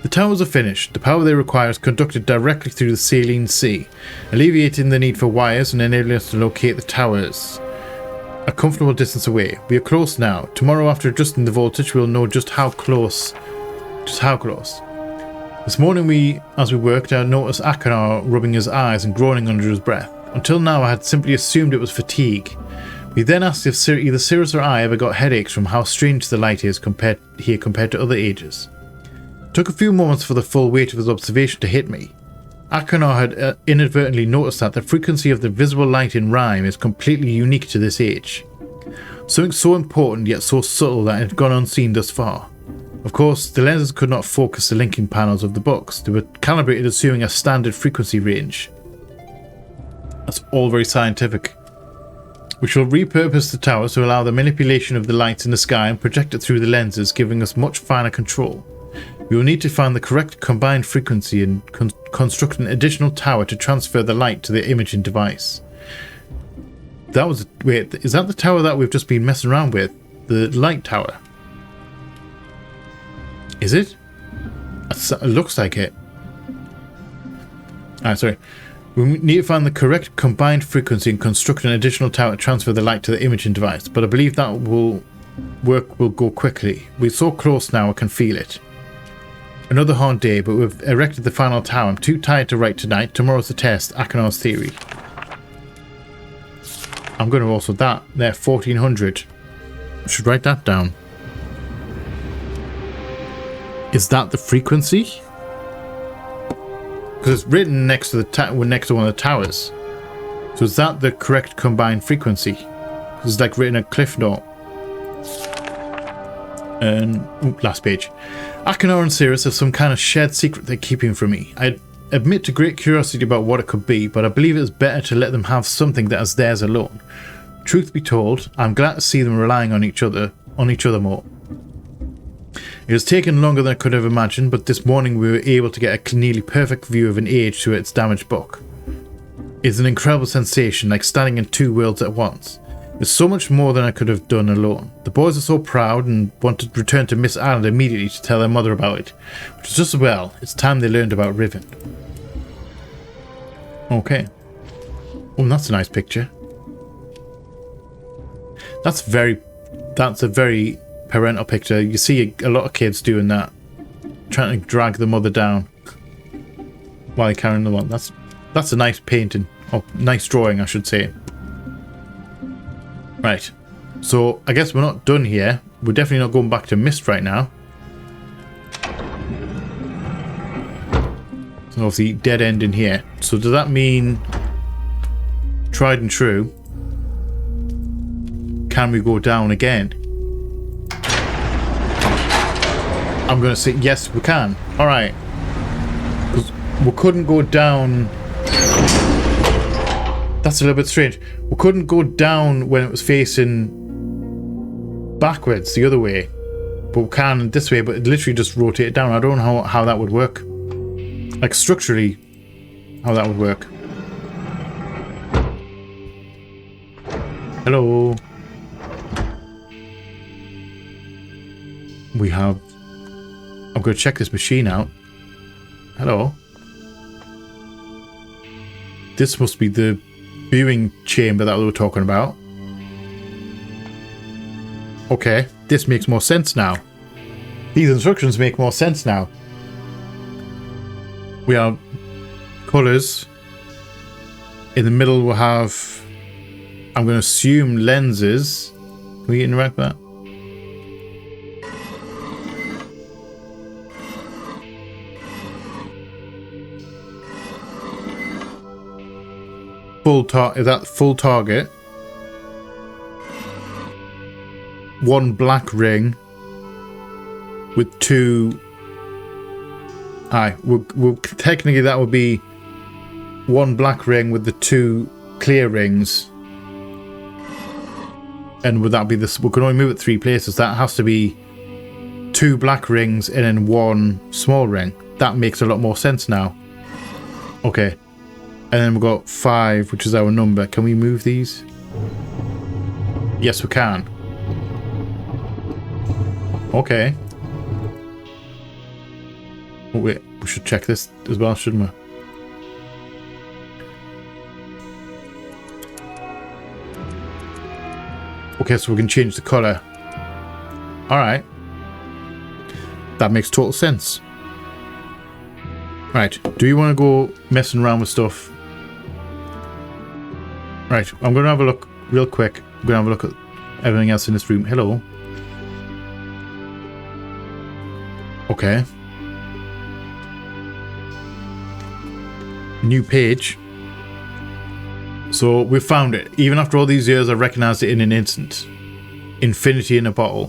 The towers are finished. The power they require is conducted directly through the saline sea, alleviating the need for wires and enabling us to locate the towers a comfortable distance away. We are close now. Tomorrow, after adjusting the voltage, we'll know just how close. This morning, as we worked, I noticed Akanar rubbing his eyes and groaning under his breath. Until now, I had simply assumed it was fatigue. We then asked if either Cirrus or I ever got headaches from how strange the light is compared to other ages. It took a few moments for the full weight of his observation to hit me. Akanar had inadvertently noticed that the frequency of the visible light in Rime is completely unique to this age. Something so important yet so subtle that it had gone unseen thus far. Of course, the lenses could not focus the linking panels of the books. They were calibrated assuming a standard frequency range. That's all very scientific. We shall repurpose the towers to allow the manipulation of the lights in the sky and project it through the lenses, giving us much finer control. We will need to find the correct combined frequency and construct an additional tower to transfer the light to the imaging device. Wait, is that the tower that we've just been messing around with? The light tower? Is it? It looks like it. Sorry. We need to find the correct combined frequency and construct an additional tower to transfer the light to the imaging device, but I believe that will go quickly. We're so close now, I can feel it. Another hard day, but we've erected the final tower. I'm too tired to write tonight. Tomorrow's the test. Akanar's theory. I'm going to also that. There, 1400. I should write that down. Is that the frequency? Because it's written next to next to one of the towers. So is that the correct combined frequency? It's like written a cliff note. And last page. Akanar and Cirrus have some kind of shared secret they're keeping from me. I admit to great curiosity about what it could be, but I believe it is better to let them have something that is theirs alone. Truth be told, I'm glad to see them relying on each other more. It has taken longer than I could have imagined, but this morning we were able to get a nearly perfect view of an age to its damaged book. It's an incredible sensation, like standing in two worlds at once. It's so much more than I could have done alone. The boys are so proud and wanted to return to Myst Island immediately to tell their mother about it. Which is just as well. It's time they learned about Riven. Okay. Oh, that's a nice picture. That's a very parental picture. You see a lot of kids doing that. Trying to drag the mother down while they're carrying the one. That's a nice painting. Or nice drawing, I should say. Right, so I guess we're not done here. We're definitely not going back to Myst right now. So obviously dead end in here. So does that mean tried and true? Can we go down again? I'm going to say yes we can. Alright. We couldn't go down. That's a little bit strange. We couldn't go down when it was facing backwards the other way, but we can this way, but it literally just rotated down. I don't know how that would work. Like structurally, how that would work. Hello. I'm going to check this machine out. Hello. This must be the viewing chamber that we were talking about. Okay, this makes more sense now. These instructions make more sense now. We have colours. In the middle we'll have, I'm going to assume, lenses. Can we interact with that? Is that full target? One black ring with two. Technically that would be one black ring with the two clear rings. And would that be this? We can only move it 3 places. That has to be 2 black rings and then 1 small ring. That makes a lot more sense now. Okay. And then we've got 5, which is our number. Can we move these? Yes, we can. Oh wait, we should check this as well, shouldn't we? Okay, so we can change the color. Alright. That makes total sense. Right, do you want to go messing around with stuff? Right, I'm going to have a look real quick. I'm going to have a look at everything else in this room. Hello. Okay. New page. So we found it. Even after all these years, I recognized it in an instant. Infinity in a bottle.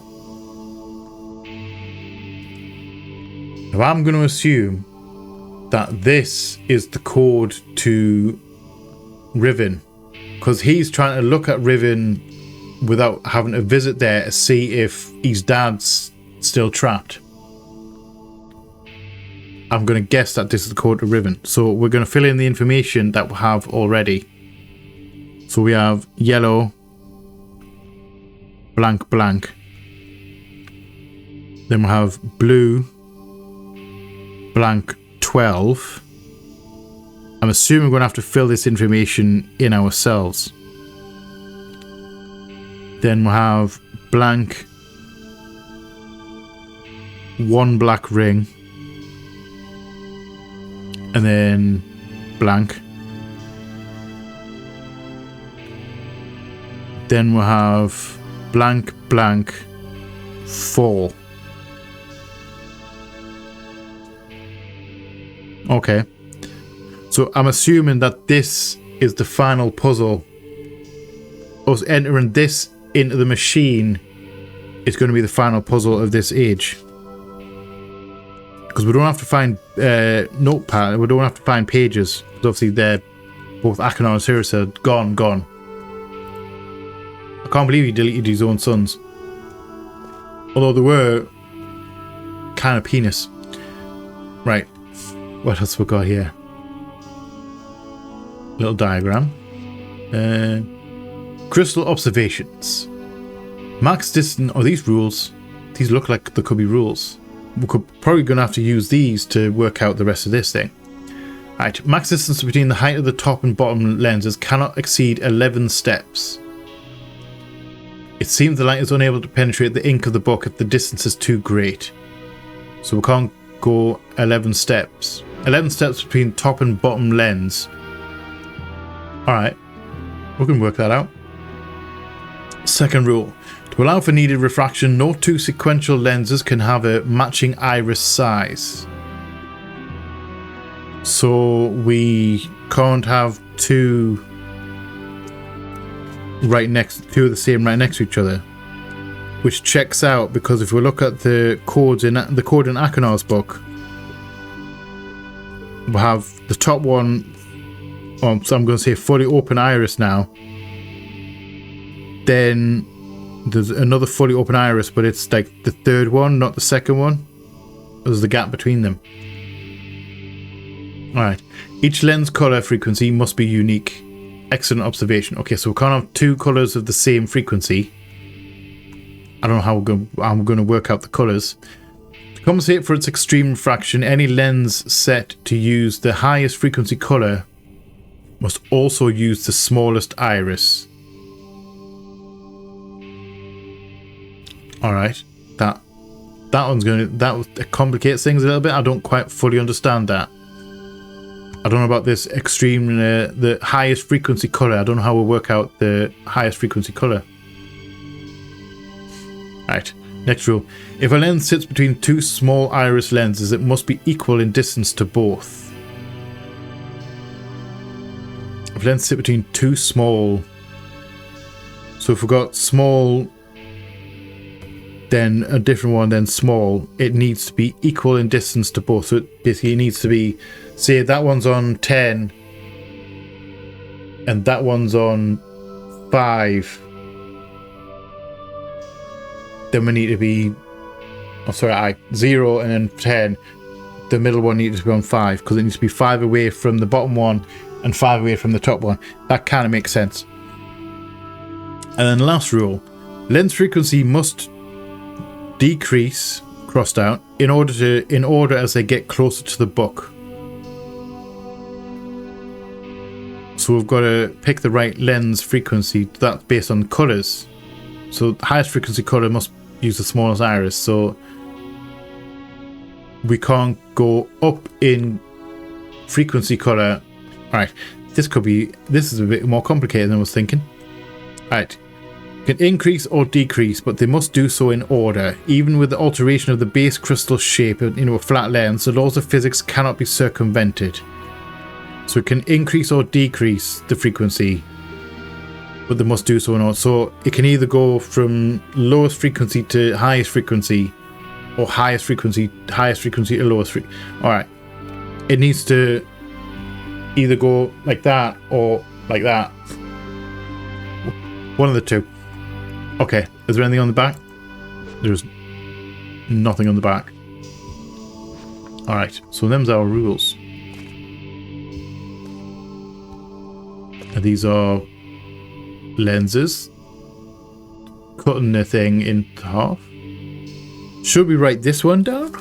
Now I'm going to assume that this is the code to Riven, because he's trying to look at Riven without having to visit there to see if his dad's still trapped. I'm going to guess that this is the code to Riven. So we're going to fill in the information that we have already. So we have yellow, blank, blank. Then we'll have blue, blank, 12. I'm assuming we're going to have to fill this information in ourselves. Then we'll have blank, 1 black ring. And then blank. Then we'll have blank, blank, 4. Okay. So I'm assuming that this is the final puzzle. Us entering this into the machine is going to be the final puzzle of this age. Because we don't have to find notepad, we don't have to find pages. Obviously they're both Achenar and Sirius are gone. I can't believe he deleted his own sons. Although they were kind of penis. Right. What else we got here? Little diagram. Crystal observations. Max distance. Oh, these rules. These look like there could be rules. We're probably going to have to use these to work out the rest of this thing. Right. Max distance between the height of the top and bottom lenses cannot exceed 11 steps. It seems the light is unable to penetrate the ink of the book if the distance is too great. So we can't go 11 steps. 11 steps between top and bottom lens. Alright. We can work that out. Second rule. To allow for needed refraction, no two sequential lenses can have a matching iris size. So we can't have two of the same right next to each other, which checks out because if we look at the codes in the code in Achenar's book, we have the top one. So I'm going to say fully open iris now. Then there's another fully open iris, but it's like the third one, not the second one. There's the gap between them. Alright. Each lens color frequency must be unique. Excellent observation. Okay, so we can't have two colors of the same frequency. I don't know how we're going to work out the colors. To compensate for its extreme refraction, any lens set to use the highest frequency color must also use the smallest iris. Alright, that complicates things a little bit. I don't quite fully understand that. I don't know about this extreme, the highest frequency color. I don't know how we'll work out the highest frequency color. Right, next rule. If a lens sits between two small iris lenses, it must be equal in distance to both. If a lens sits between two small... So if we've got small, then a different one, then small, it needs to be equal in distance to both. So it basically needs to be, say that one's on 10 and that one's on 5. Then we need to be, 0 and then 10. The middle one needs to be on 5 because it needs to be 5 away from the bottom one and 5 away from the top one. That kind of makes sense. And then the last rule, lens frequency must decrease crossed out in order as they get closer to the book. So we've got to pick the right lens frequency. That's based on colors. So the highest frequency color must use the smallest iris. So we can't go up in frequency color. All right, this is a bit more complicated than I was thinking. All right, can increase or decrease, but they must do so in order. Even with the alteration of the base crystal shape into a flat lens, the laws of physics cannot be circumvented. So it can increase or decrease the frequency, but they must do so in order. So it can either go from lowest frequency to highest frequency, or highest frequency to lowest frequency. Alright. It needs to either go like that or like that. One of the two. Okay. Is there anything on the back? There's nothing on the back. Alright. So them's our rules. And these are lenses. Cutting the thing in half. Should we write this one down?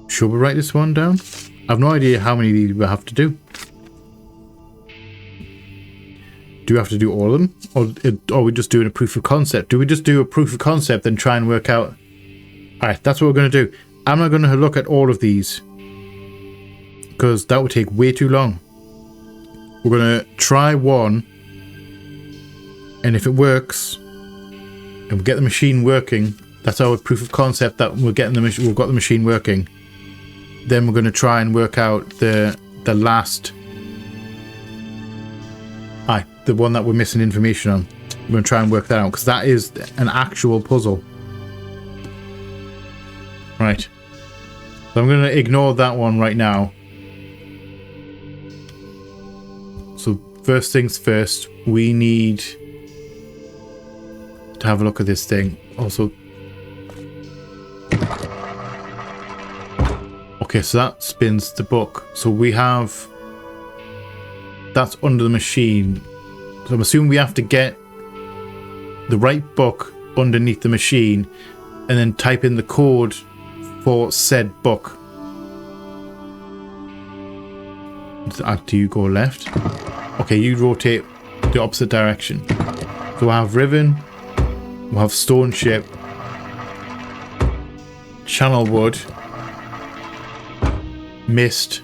Should we write this one down? I have no idea how many of these we have to do. Do we have to do all of them? Or are we just doing a proof of concept? Do we just do a proof of concept and try and work out... Alright, that's what we're going to do. I'm not going to look at all of these, because that would take way too long. We're going to try one, and if it works, and we get the machine working, that's our proof of concept that we've got the machine working. Then we're going to try and work out the last, the one that we're missing information on. We're going to try and work that out, because that is an actual puzzle. Right. So I'm going to ignore that one right now. So first things first, we need to have a look at this thing. Also, okay, so that spins the book. So we have, that's under the machine. So I'm assuming we have to get the right book underneath the machine and then type in the code for said book. Do you go left? Okay, you rotate the opposite direction. So we'll have Riven, we'll have Stone Ship, Channel Wood, Myst,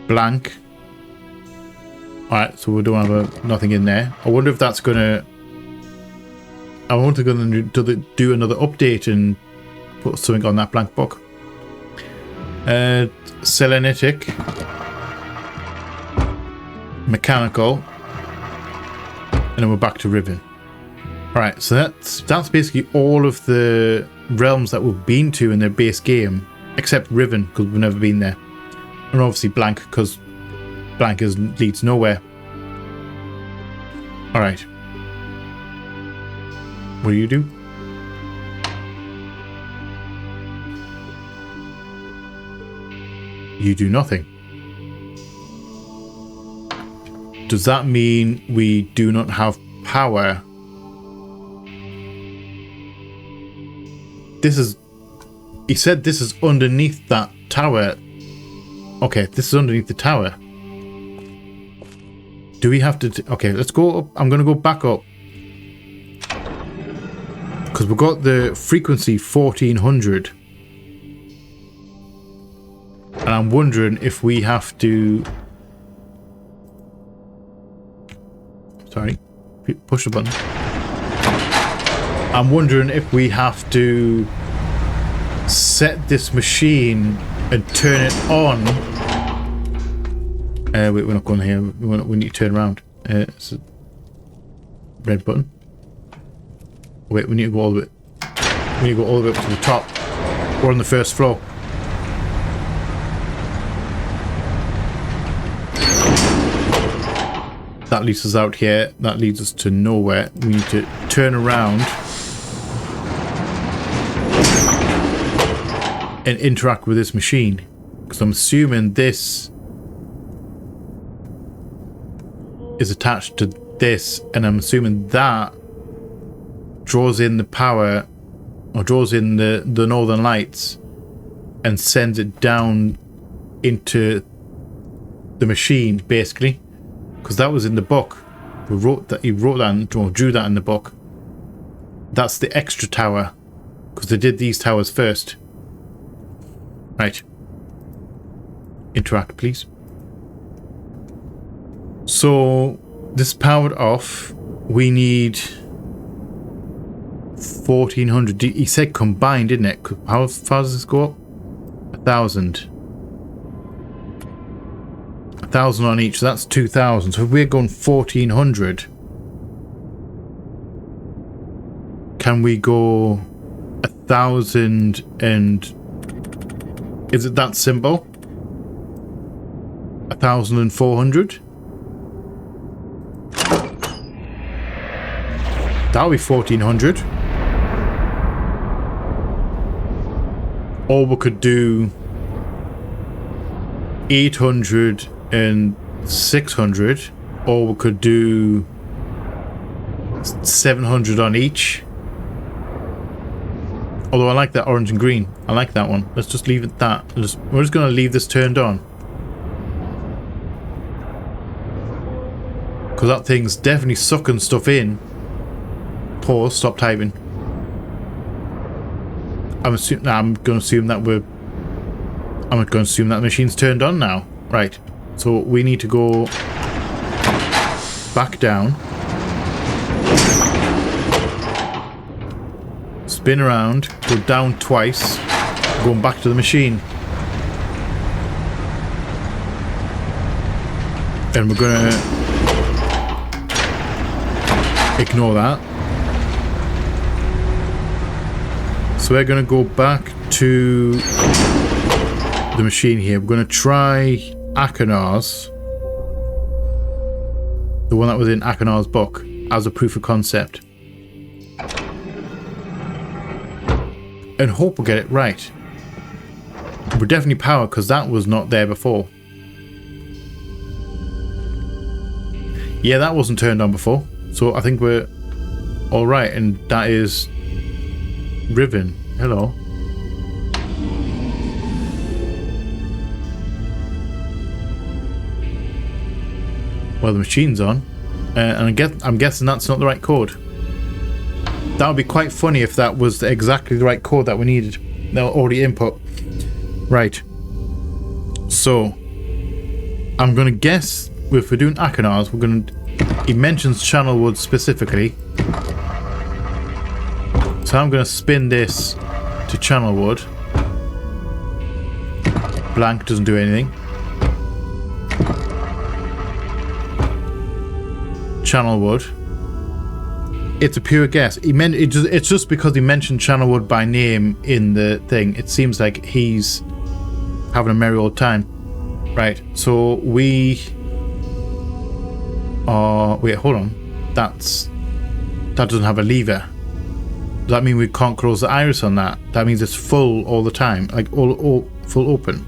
Blank. Alright, so we don't have nothing in there. I wonder if that's gonna... I wonder if they're gonna do another update and put something on that blank book. Selenitic, Mechanical, and then we're back to Riven. Alright, so that's basically all of the realms that we've been to in their base game, except Riven, because we've never been there. And obviously Blank, because Blank leads nowhere. Alright. What do you do? You do nothing. Does that mean we do not have power? This is... He said this is underneath that tower. Okay, this is underneath the tower. Do we have to... Okay, let's go up. I'm going to go back up. Because we've got the frequency 1400. And I'm wondering if we have to... Sorry. Push the button. I'm wondering if we have to set this machine and turn it on. Wait, we're not going here. We need to turn around. It's a red button. Wait, we need to go all the way. We need to go all the way up to the top. We're on the first floor. That leads us out here. That leads us to nowhere. We need to turn around and interact with this machine. Because I'm assuming this is attached to this, and I'm assuming that draws in the power, or draws in the northern lights and sends it down into the machine, basically, because that was in the book. He wrote that or drew that in the book. That's the extra tower, because they did these towers first. Right. Interact, please. So this powered off. We need 1400. He said combined, didn't it? How far does this go up? 1,000. 1,000 on each, so that's 2,000. So if we're going 1,400, can we go 1,000 and... Is it that simple? 1,400? That'll be 1,400. Or we could do 800 and 600, or we could do 700 on each. Although I like that orange and green. I like that one. Let's just leave it that. We're just going to leave this turned on. Because that thing's definitely sucking stuff in. Pause. Stop typing. I'm going to assume that the machine's turned on now. Right. So we need to go back down. Spin around, go down twice, going back to the machine. And we're gonna ignore that. So we're gonna go back to the machine here. We're gonna try Akonar's, the one that was in Akonar's book, as a proof of concept. And hope we'll get it right. We're definitely powered because that was not there before. Yeah, that wasn't turned on before. So I think we're alright, and that is Riven. Hello. Well, the machine's on. And I'm guessing that's not the right code. That would be quite funny if that was exactly the right code that we needed. They were already input. Right. So, I'm going to guess, if we're doing Akonar's, we're going to... He mentions Channelwood specifically. So I'm going to spin this to Channelwood. Blank doesn't do anything. Channelwood. It's a pure guess. It's just because he mentioned Channelwood by name in the thing. It seems like he's having a merry old time. Right, so we are... Wait, hold on. That doesn't have a lever. Does that mean we can't close the iris on that? That means it's full all the time. Like, all full open.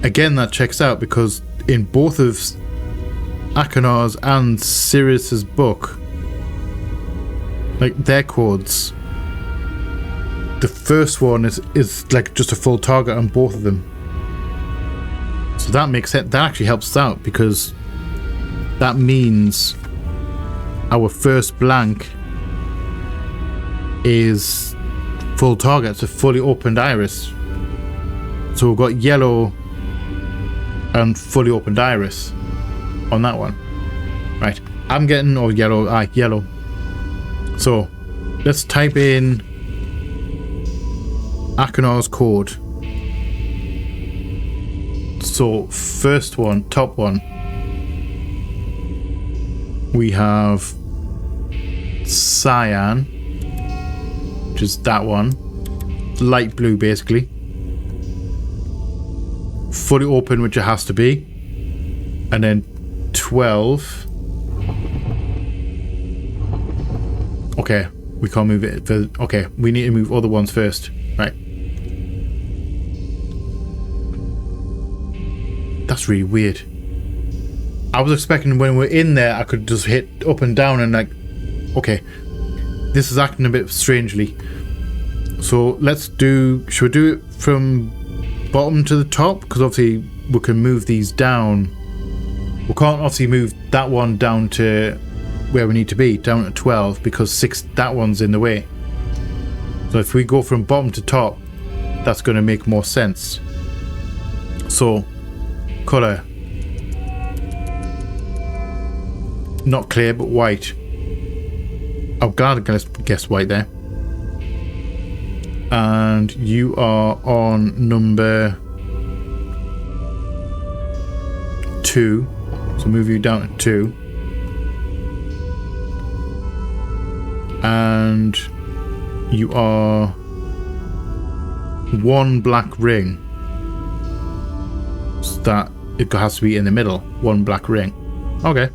Again, that checks out because in both of Akonar's and Sirius's book, like their codes, the first one is like just a full target on both of them. So that makes sense. That actually helps us out because that means our first blank is full target. It's a fully opened iris. So we've got yellow and fully opened iris on that one. Right, I'm getting yellow. So let's type in Akonar's code. So first one, top one, we have cyan, which is that one, light blue basically, fully open, which it has to be, and then 12. Okay, we can't move it. Okay, we need to move other ones first. Right. That's really weird. I was expecting when we're in there, I could just hit up and down and like, okay, this is acting a bit strangely. So let's do, should we do it from bottom to the top? Because obviously we can move these down. We can't obviously move that one down to where we need to be, down at 12, because 6, that one's in the way. So if we go from bottom to top, that's going to make more sense. So, colour. Not clear, but white. I'm glad I guessed white there. And you are on number 2. So move you down to 2. And you are 1 black ring. So that it has to be in the middle. 1 black ring. Okay.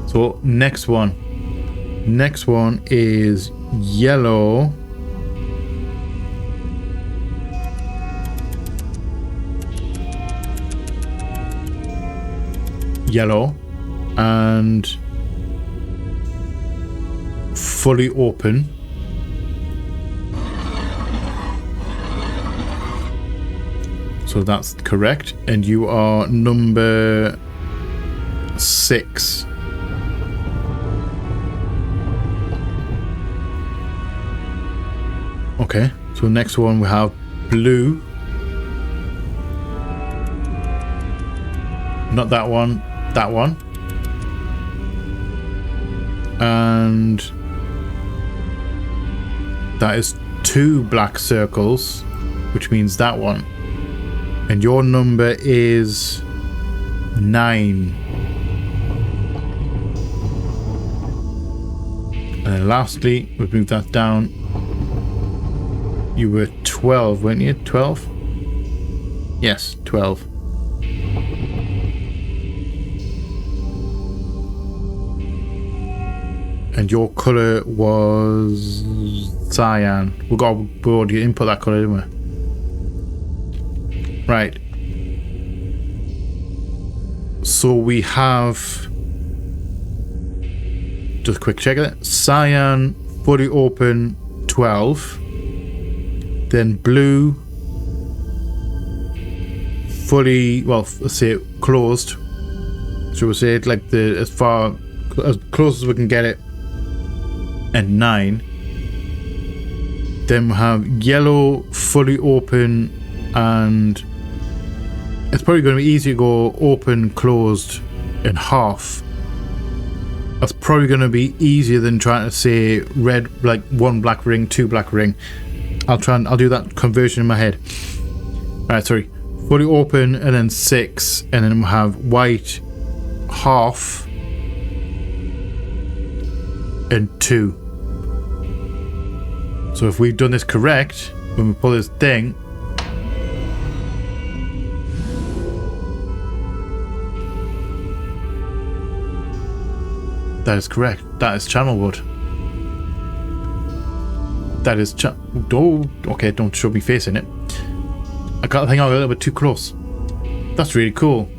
So next one. Next one is yellow. Yellow. And fully open. So that's correct. And you are number 6. Okay, so next one we have blue. Not that one, that one. And that is 2 black circles, which means that one. And your number is 9. And then lastly, we've moved that down. You were 12, weren't you? 12? Yes, 12. And your colour was cyan. We already input that colour, didn't we? Right. So we have, just a quick check of it. Cyan, fully open, 12. Then blue, fully, well, let's say it closed. So we'll say it like as close as we can get it. And 9. Then we have yellow, fully open, and it's probably going to be easy to go open, closed, and half. That's probably going to be easier than trying to say red, like 1 black ring, 2 black ring. I'll do that conversion in my head. Alright, sorry. Fully open and then 6, and then we'll have white, half, and 2. So if we've done this correct, when we pull this thing, that is correct. That is channel wood. That is okay, don't show me facing it. I got the thing out a little bit too close. That's really cool.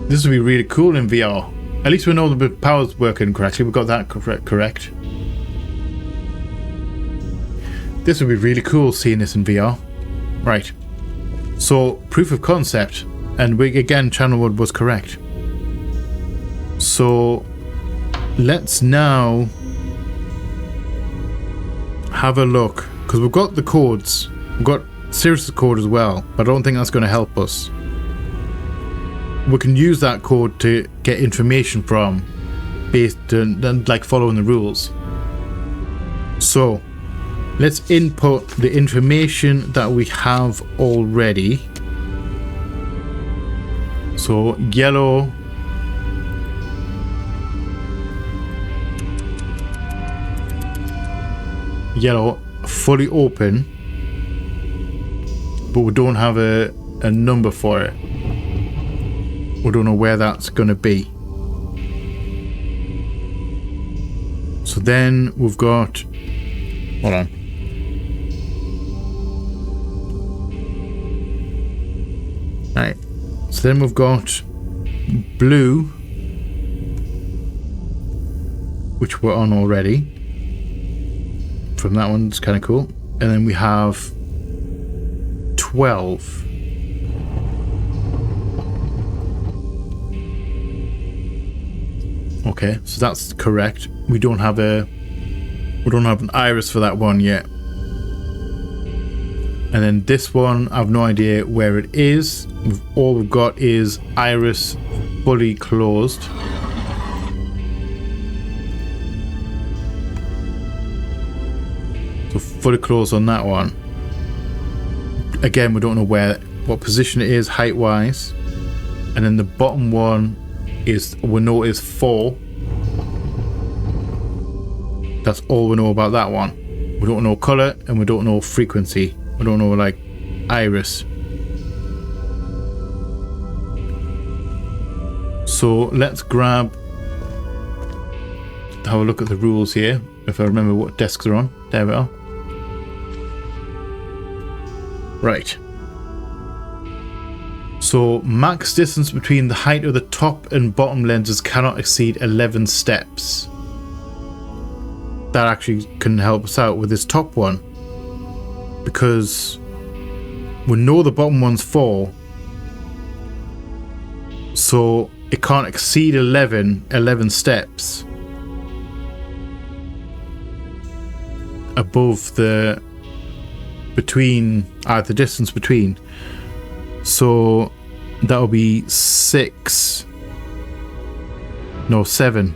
This would be really cool in VR. At least we know the power's working correctly. We've got that correct. This would be really cool seeing this in VR. Right. So, proof of concept. And again, Channelwood was correct. So, let's now have a look. Because we've got the codes. We've got Sirius's code as well. But I don't think that's going to help us. We can use that code to get information from, based on, like, following the rules. So, let's input the information that we have already. So, yellow, fully open, but we don't have a number for it. We don't know where that's going to be. So then we've got, hold on. Right. So then we've got blue, which we're on already. From that one, it's kind of cool. And then we have 12. Okay, so that's correct. We don't have an iris for that one yet. And then this one, I've no idea where it is. All we've got is iris fully closed. So fully closed on that one. Again, we don't know what position it is height wise. And then the bottom one is, we know is 4. That's all we know about that one. We don't know color and we don't know frequency. We don't know like iris. So let's have a look at the rules here. If I remember what desks are on. There we are. Right. So max distance between the height of the top and bottom lenses cannot exceed 11 steps. That actually can help us out with this top one, because we know the bottom one's 4, so it can't exceed 11 steps above the distance between. So that will be 6. No, 7.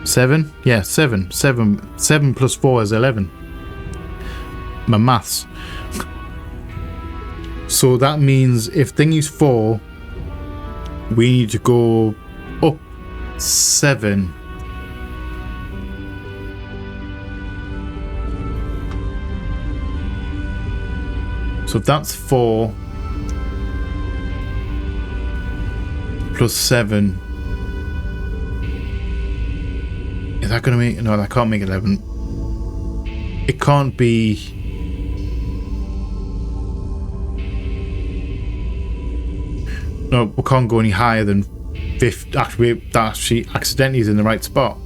7? Yeah, 7. 7 plus 4 is 11. My maths. So that means if thingy's 4, we need to go up 7. So if that's 4 plus 7, is that going to make... No, that can't make 11. It can't be... No, we can't go any higher than 50. Actually, that actually accidentally is in the right spot.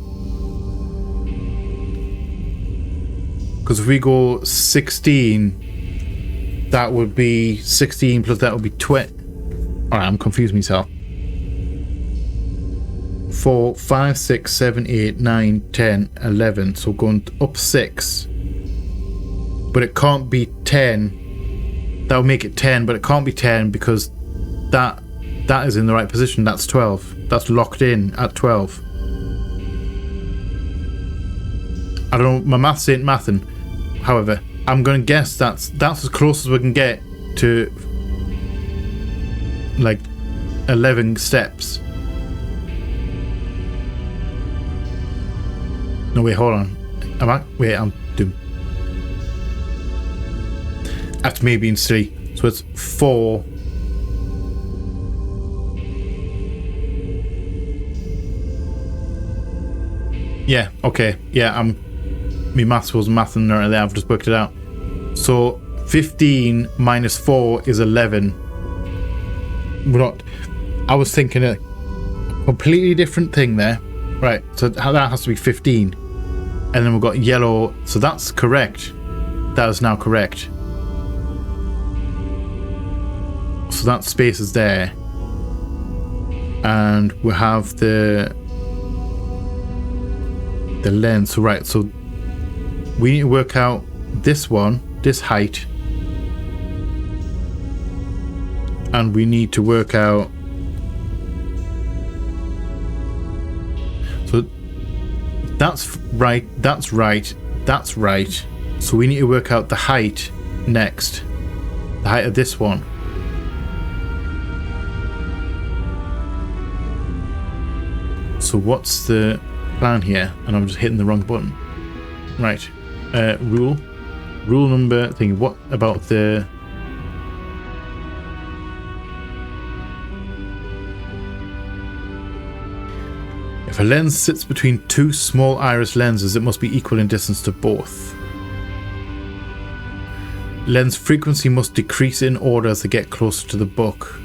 Because if we go 16, that would be 16 plus that would be 20. Alright, I'm confused myself. 4, 5, 6, 7, 8, 9, 10, 11. So going up 6. But it can't be 10. That would make it 10, but it can't be 10 because that is in the right position. That's 12. That's locked in at 12. I don't know, my maths ain't mathing. However, I'm going to guess that's as close as we can get to like 11 steps. No, wait, hold on. I'm doomed. That's me being silly. So it's 4. Yeah, okay. Yeah, my maths was mathing right there. I've just worked it out. So 15 minus 4 is 11. I was thinking a completely different thing there. Right, so that has to be 15. And then we've got yellow, so that's correct. That is now correct. So that space is there. And we have the lens. So right, so we need to work out this one, this height. And we need to work out... So that's right, that's right, that's right. So we need to work out the height next. The height of this one. So what's the plan here? And I'm just hitting the wrong button. Right. Rule number thing. What about the... If a lens sits between 2 small iris lenses, it must be equal in distance to both. Lens frequency must decrease in order as they get closer to the book.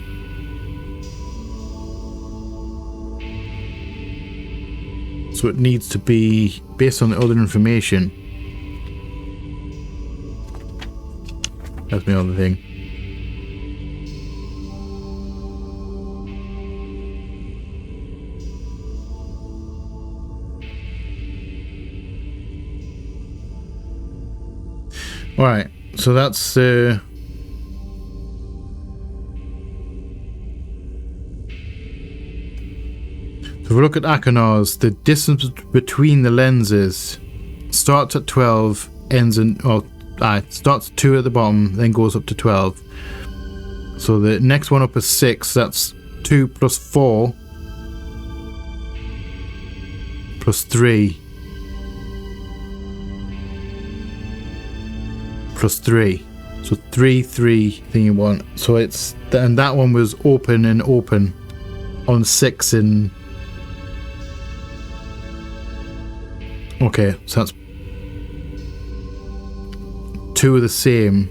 So it needs to be based on the other information. That's my other thing. Alright, so that's so if we look at Achenor's, the distance between the lenses starts at 12, ends in, starts at 2 at the bottom, then goes up to 12. So the next one up is 6, that's 2 plus 4 plus 3 plus 3. So 3, 3 thing you want. So it's, and that one was open and open on 6 in. Okay, so that's 2 of the same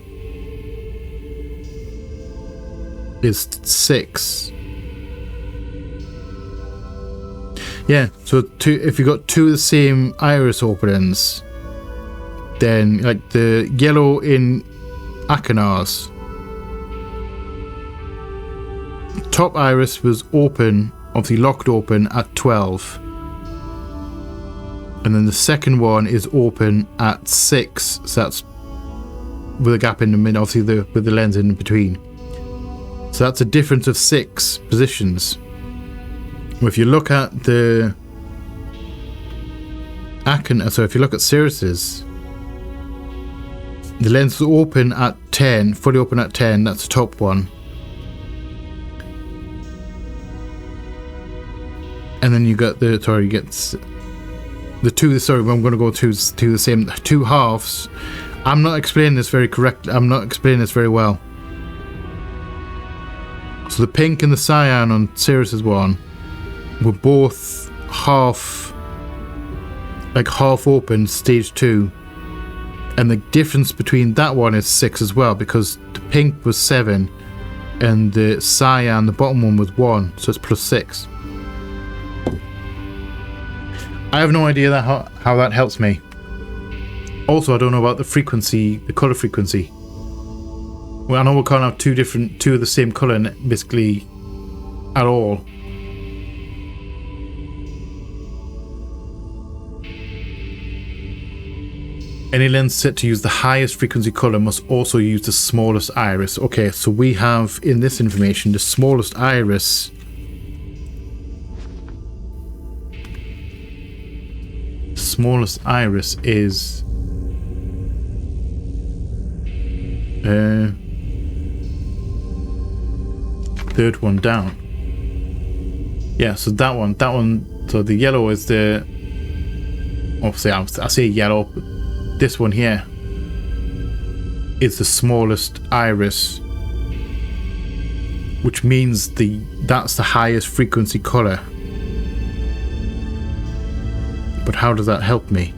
is 6. Yeah, so if you got 2 of the same iris openings, then like the yellow in Achenor's top iris was open, obviously locked open at 12. And then the second one is open at 6, so that's with a gap in the middle, obviously with the lens in between. So that's a difference of 6 positions. If you look at the so if you look at Sirius's, the lens is open at 10, fully open at 10, that's the top one. And then you got the, sorry, you get the two, sorry, I'm going to go to the same, 2 halves. I'm not explaining this very correctly, I'm not explaining this very well. So the pink and the cyan on Sirius's one were both half open, stage 2. And the difference between that one is 6 as well, because the pink was 7 and the cyan, the bottom one, was 1, so it's plus 6. I have no idea how that helps me. Also, I don't know about the frequency, the color frequency. Well, I know we can't have two of the same color basically at all. Any lens set to use the highest frequency color must also use the smallest iris. Okay, so we have in this information the smallest iris. Smallest iris is third one down. Yeah, so that one, so the yellow is the, obviously I say yellow, but this one here is the smallest iris, which means that's the highest frequency color. But how does that help me?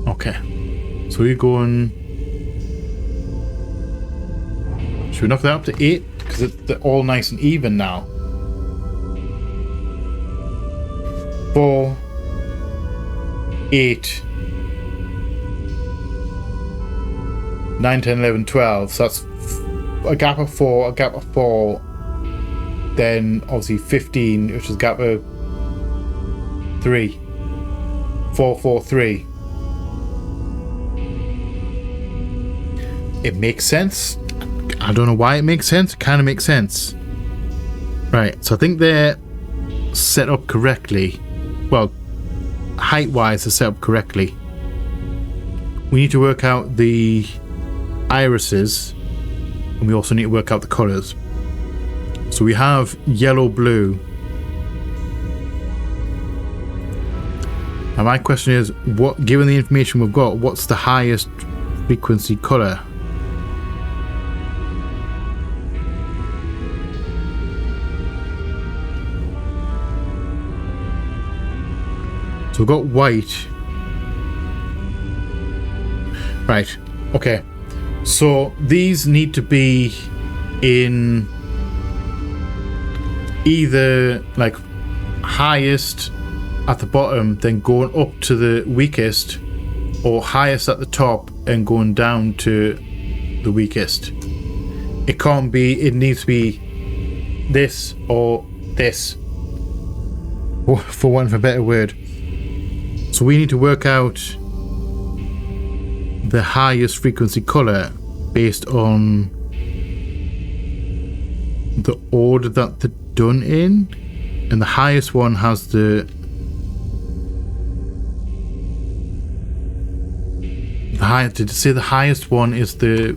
Okay, so we're going. Should we knock that up to 8? Because they're all nice and even now. 4, 8, 9, 10, 11, 12. So that's a gap of 4, a gap of 4. Then obviously 15, which is a gap of 3. 4, 4, 3. It makes sense. I don't know why it makes sense. It kind of makes sense. Right, so I think they're set up correctly. Well, height-wise, they're set up correctly. We need to work out the irises, and we also need to work out the colors. So we have yellow, blue. Now my question is, what, given the information we've got, what's the highest frequency color? So we've got white. Right. Okay. So these need to be in either like highest at the bottom, then going up to the weakest, or highest at the top and going down to the weakest. It can't be, it needs to be this or this, for want of a better word. So we need to work out the highest frequency color based on the order that they're done in, and the highest one has the highest. Did you say the highest one is the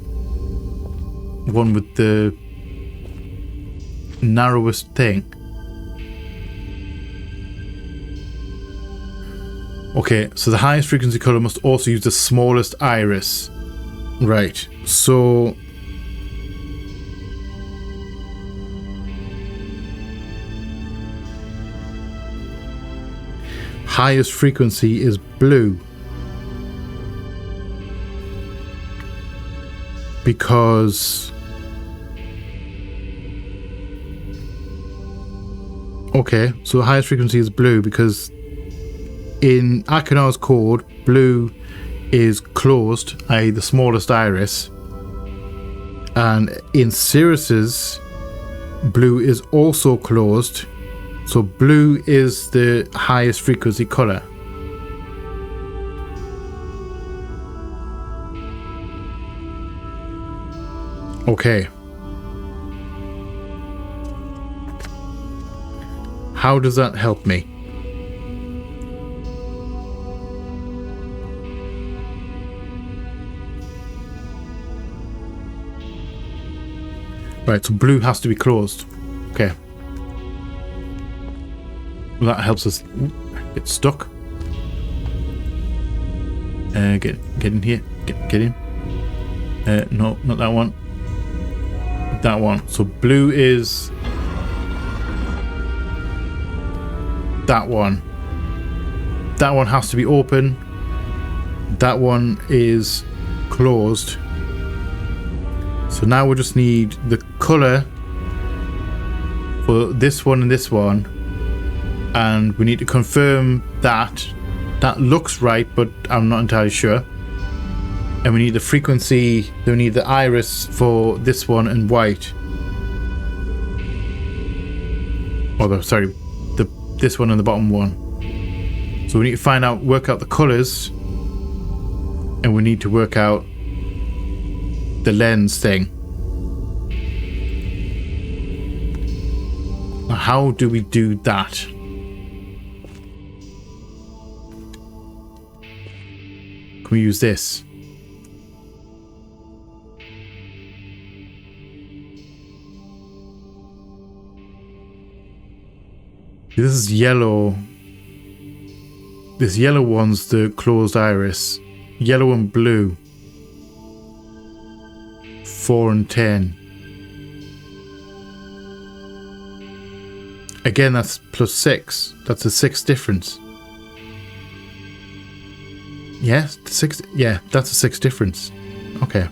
one with the narrowest thing? Okay, so the highest frequency color must also use the smallest iris. Right, so highest frequency is blue, because okay, so the highest frequency is blue because in Akinar's code, blue is closed, i.e. the smallest iris, and in Sirius's, blue is also closed, so blue is the highest frequency color. Okay. How does that help me? Right, so blue has to be closed. Okay. Well, that helps us get stuck. Get in here. Get in. No, not that one. That one. So blue is that one. That one has to be open. That one is closed. So now we just need the color for this one and this one, and we need to confirm that that looks right, but I'm not entirely sure. And we need the frequency, we need the iris for this one and white. Sorry, this one and the bottom one. So we need to find out, work out the colors, and we need to work out the lens thing. Now, how do we do that? Can we use this? This is yellow. This yellow one's the closed iris. Yellow and blue. 4 and 10. Again, that's plus 6. That's a 6 difference. Yes, 6. Yeah, that's a 6 difference. Okay.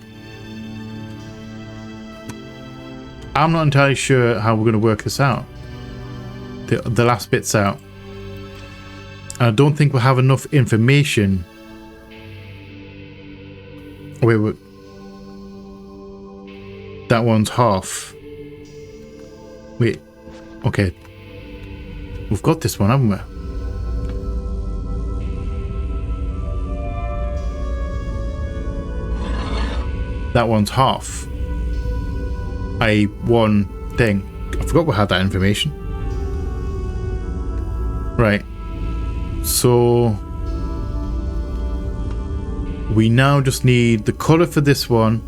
I'm not entirely sure how we're going to work this out. The last bit's out. I don't think we'll have enough information. Oh, wait. That one's half. Wait. Okay. We've got this one, haven't we? That one's half. One thing. I forgot we had that information. Right. So we now just need the color for this one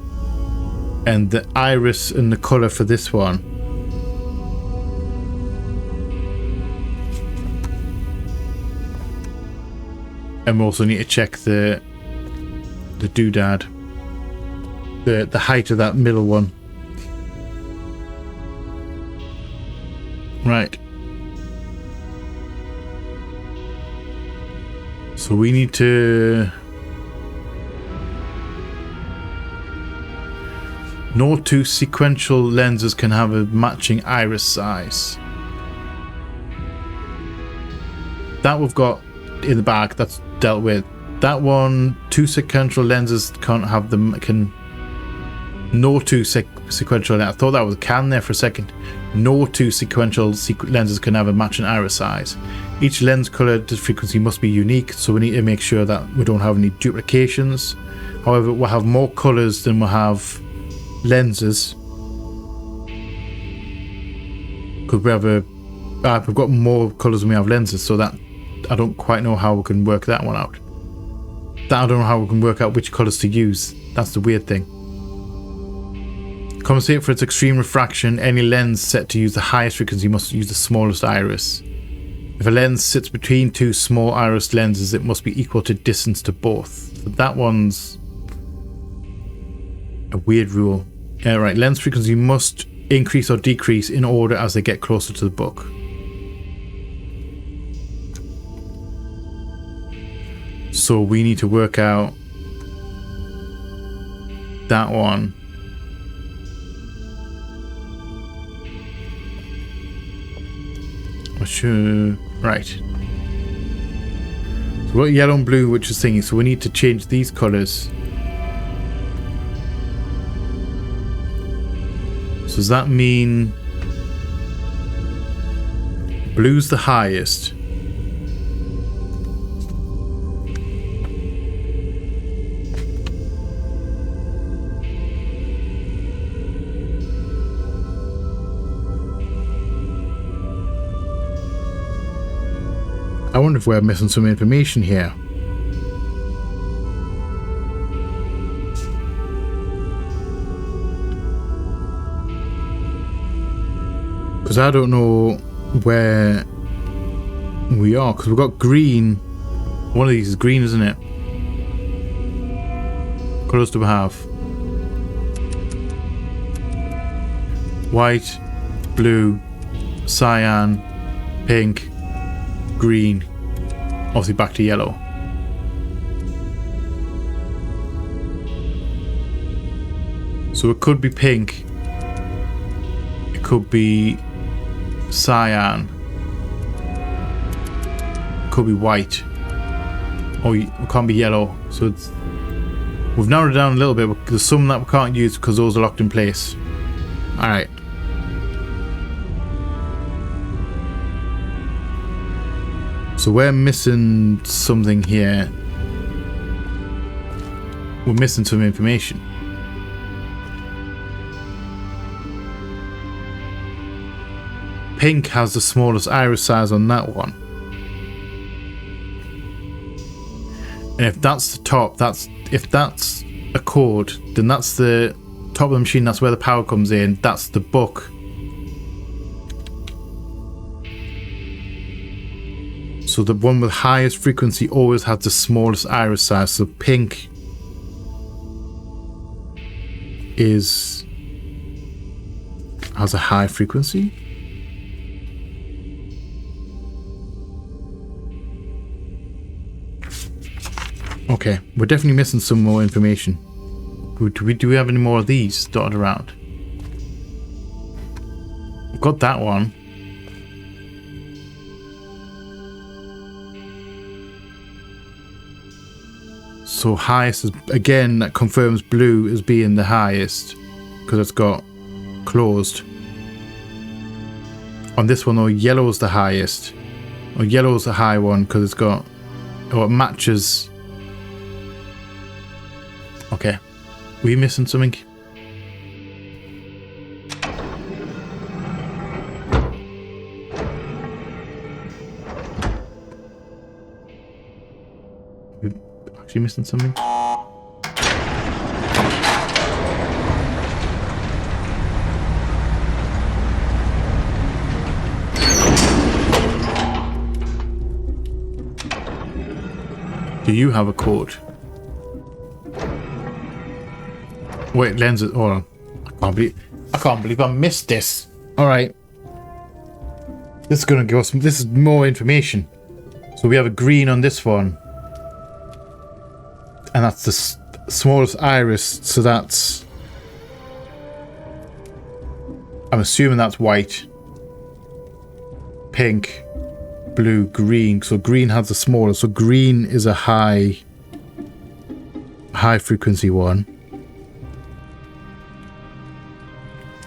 and the iris and the color for this one. And we also need to check the doodad, the height of that middle one. So we need to... No two sequential lenses can have a matching iris size. That we've got in the bag, that's dealt with. That one, two sequential lenses can't have them, no two sequential, I thought that was a can there for a second. No two sequential lenses can have a matching iris size. Each lens color frequency must be unique, so we need to make sure that we don't have any duplications. However, we'll have more colors than we'll have lenses. Because we've got more colors than we have lenses, so that I don't quite know how we can work that one out. I don't know how we can work out which colors to use. That's the weird thing. Compensate for its extreme refraction, any lens set to use the highest frequency must use the smallest iris. If a lens sits between two small iris lenses, it must be equal to distance to both. So that one's a weird rule. Right, lens frequency must increase or decrease in order as they get closer to the book. So we need to work out that one. Sure. Right. So we've got yellow and blue, which is thingy, so we need to change these colours. So does that mean blue's the highest? I wonder if we're missing some information here. Because I don't know where we are. Because we've got green. One of these is green, isn't it? What colours do we have? White, blue, cyan, pink, green, obviously back to yellow. So it could be pink, it could be cyan, it could be white, or it can't be yellow. So we've narrowed it down a little bit, but there's some that we can't use because those are locked in place. Alright. So we're missing something here. We're missing some information. Pink has the smallest iris size on that one. And if that's the top, if that's a code, then that's the top of the machine, that's where the power comes in, that's the book. So the one with highest frequency always has the smallest iris size. So pink has a high frequency. Okay, we're definitely missing some more information. Do we have any more of these dotted around? We've got that one. So highest is, again, that confirms blue as being the highest because it's got closed. On this one though, yellow is the highest. Or yellow is the high one because it's got, or it matches. Okay, we missing something? You missing something? Do you have a code? Wait, lenses. Hold on. I can't believe I missed this. All right. This is gonna give us. This is more information. So we have a green on this one. that's the smallest iris, so that's... I'm assuming that's white, pink, blue, green. So green has the smallest. So green is a high frequency one.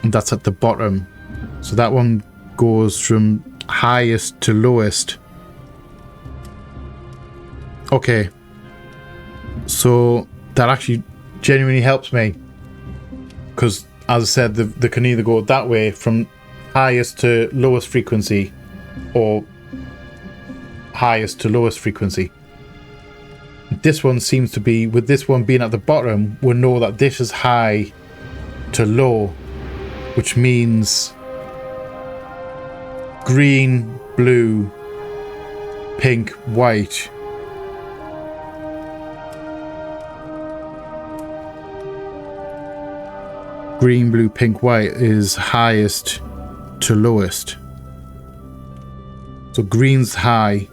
And that's at the bottom. So that one goes from highest to lowest. Okay. So that actually genuinely helps me. Because, as I said, they can either go that way from highest to lowest frequency or highest to lowest frequency. This one seems to be, with this one being at the bottom, we'll know that this is high to low, which means green, blue, pink, white. Green, blue, pink, white is highest to lowest. So green's high.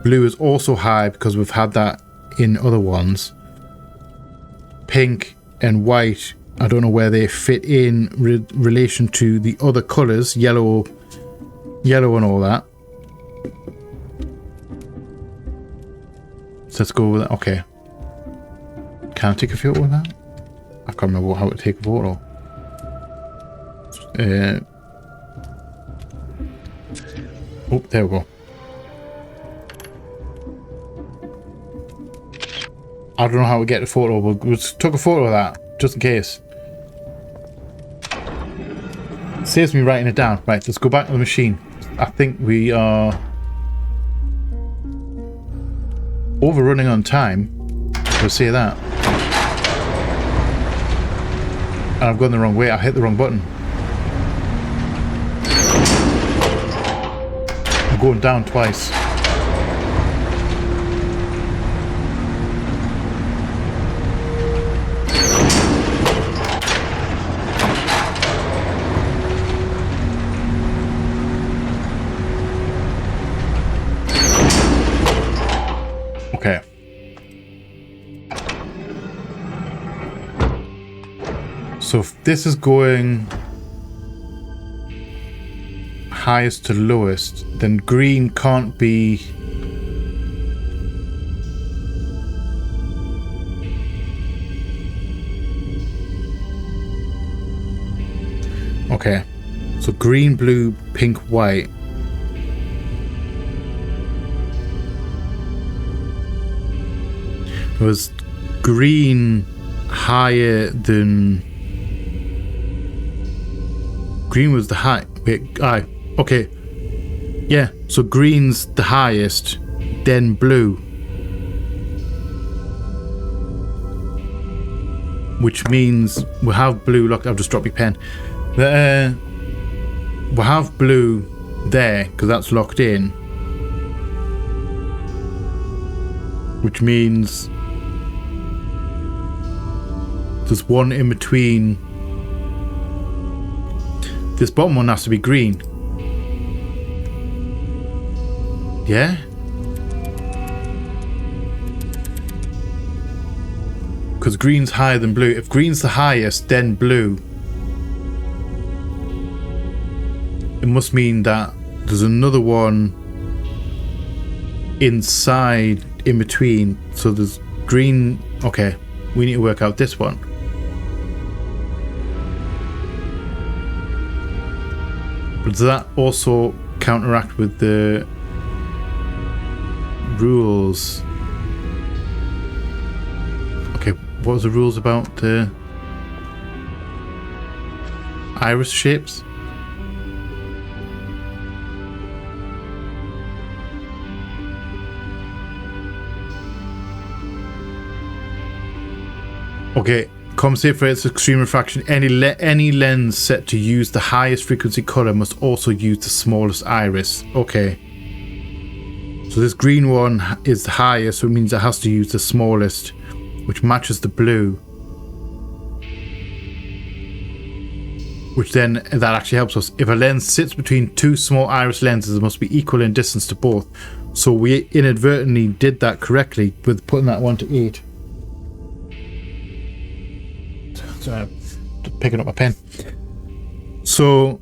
Blue is also high because we've had that in other ones. Pink and white, I don't know where they fit in relation to the other colours, yellow and all that. So let's go with that. Okay. Can I take a photo with that? I can't remember how to take a photo. Oh, there we go. I don't know how to get the photo, but we took a photo of that, just in case. It saves me writing it down. Right, let's go back to the machine. I think we are overrunning on time. We'll say that. And I've gone the wrong way. I hit the wrong button. I'm going down twice. Okay. So if this is going highest to lowest, then green can't be... Okay. So green, blue, pink, white. Was green higher than... Green was the high... Wait, aye. Okay. Yeah, so green's the highest, then blue. Which means we'll have blue... Look, I've just dropped my pen. We'll have blue there, because that's locked in. Which means... there's one in between. This bottom one has to be green. Yeah? Because green's higher than blue. If green's the highest, then blue. It must mean that there's another one inside, in between. So there's green... Okay, we need to work out this one. But does that also counteract with the rules? Okay, what was the rules about the iris shapes? Okay, compensate for its extreme refraction. Any lens set to use the highest frequency color must also use the smallest iris. Okay. So this green one is the highest, so it means it has to use the smallest, which matches the blue. Which then, that actually helps us. If a lens sits between two small iris lenses, it must be equal in distance to both. So we inadvertently did that correctly with putting that 1 to 8. picking up my pen. So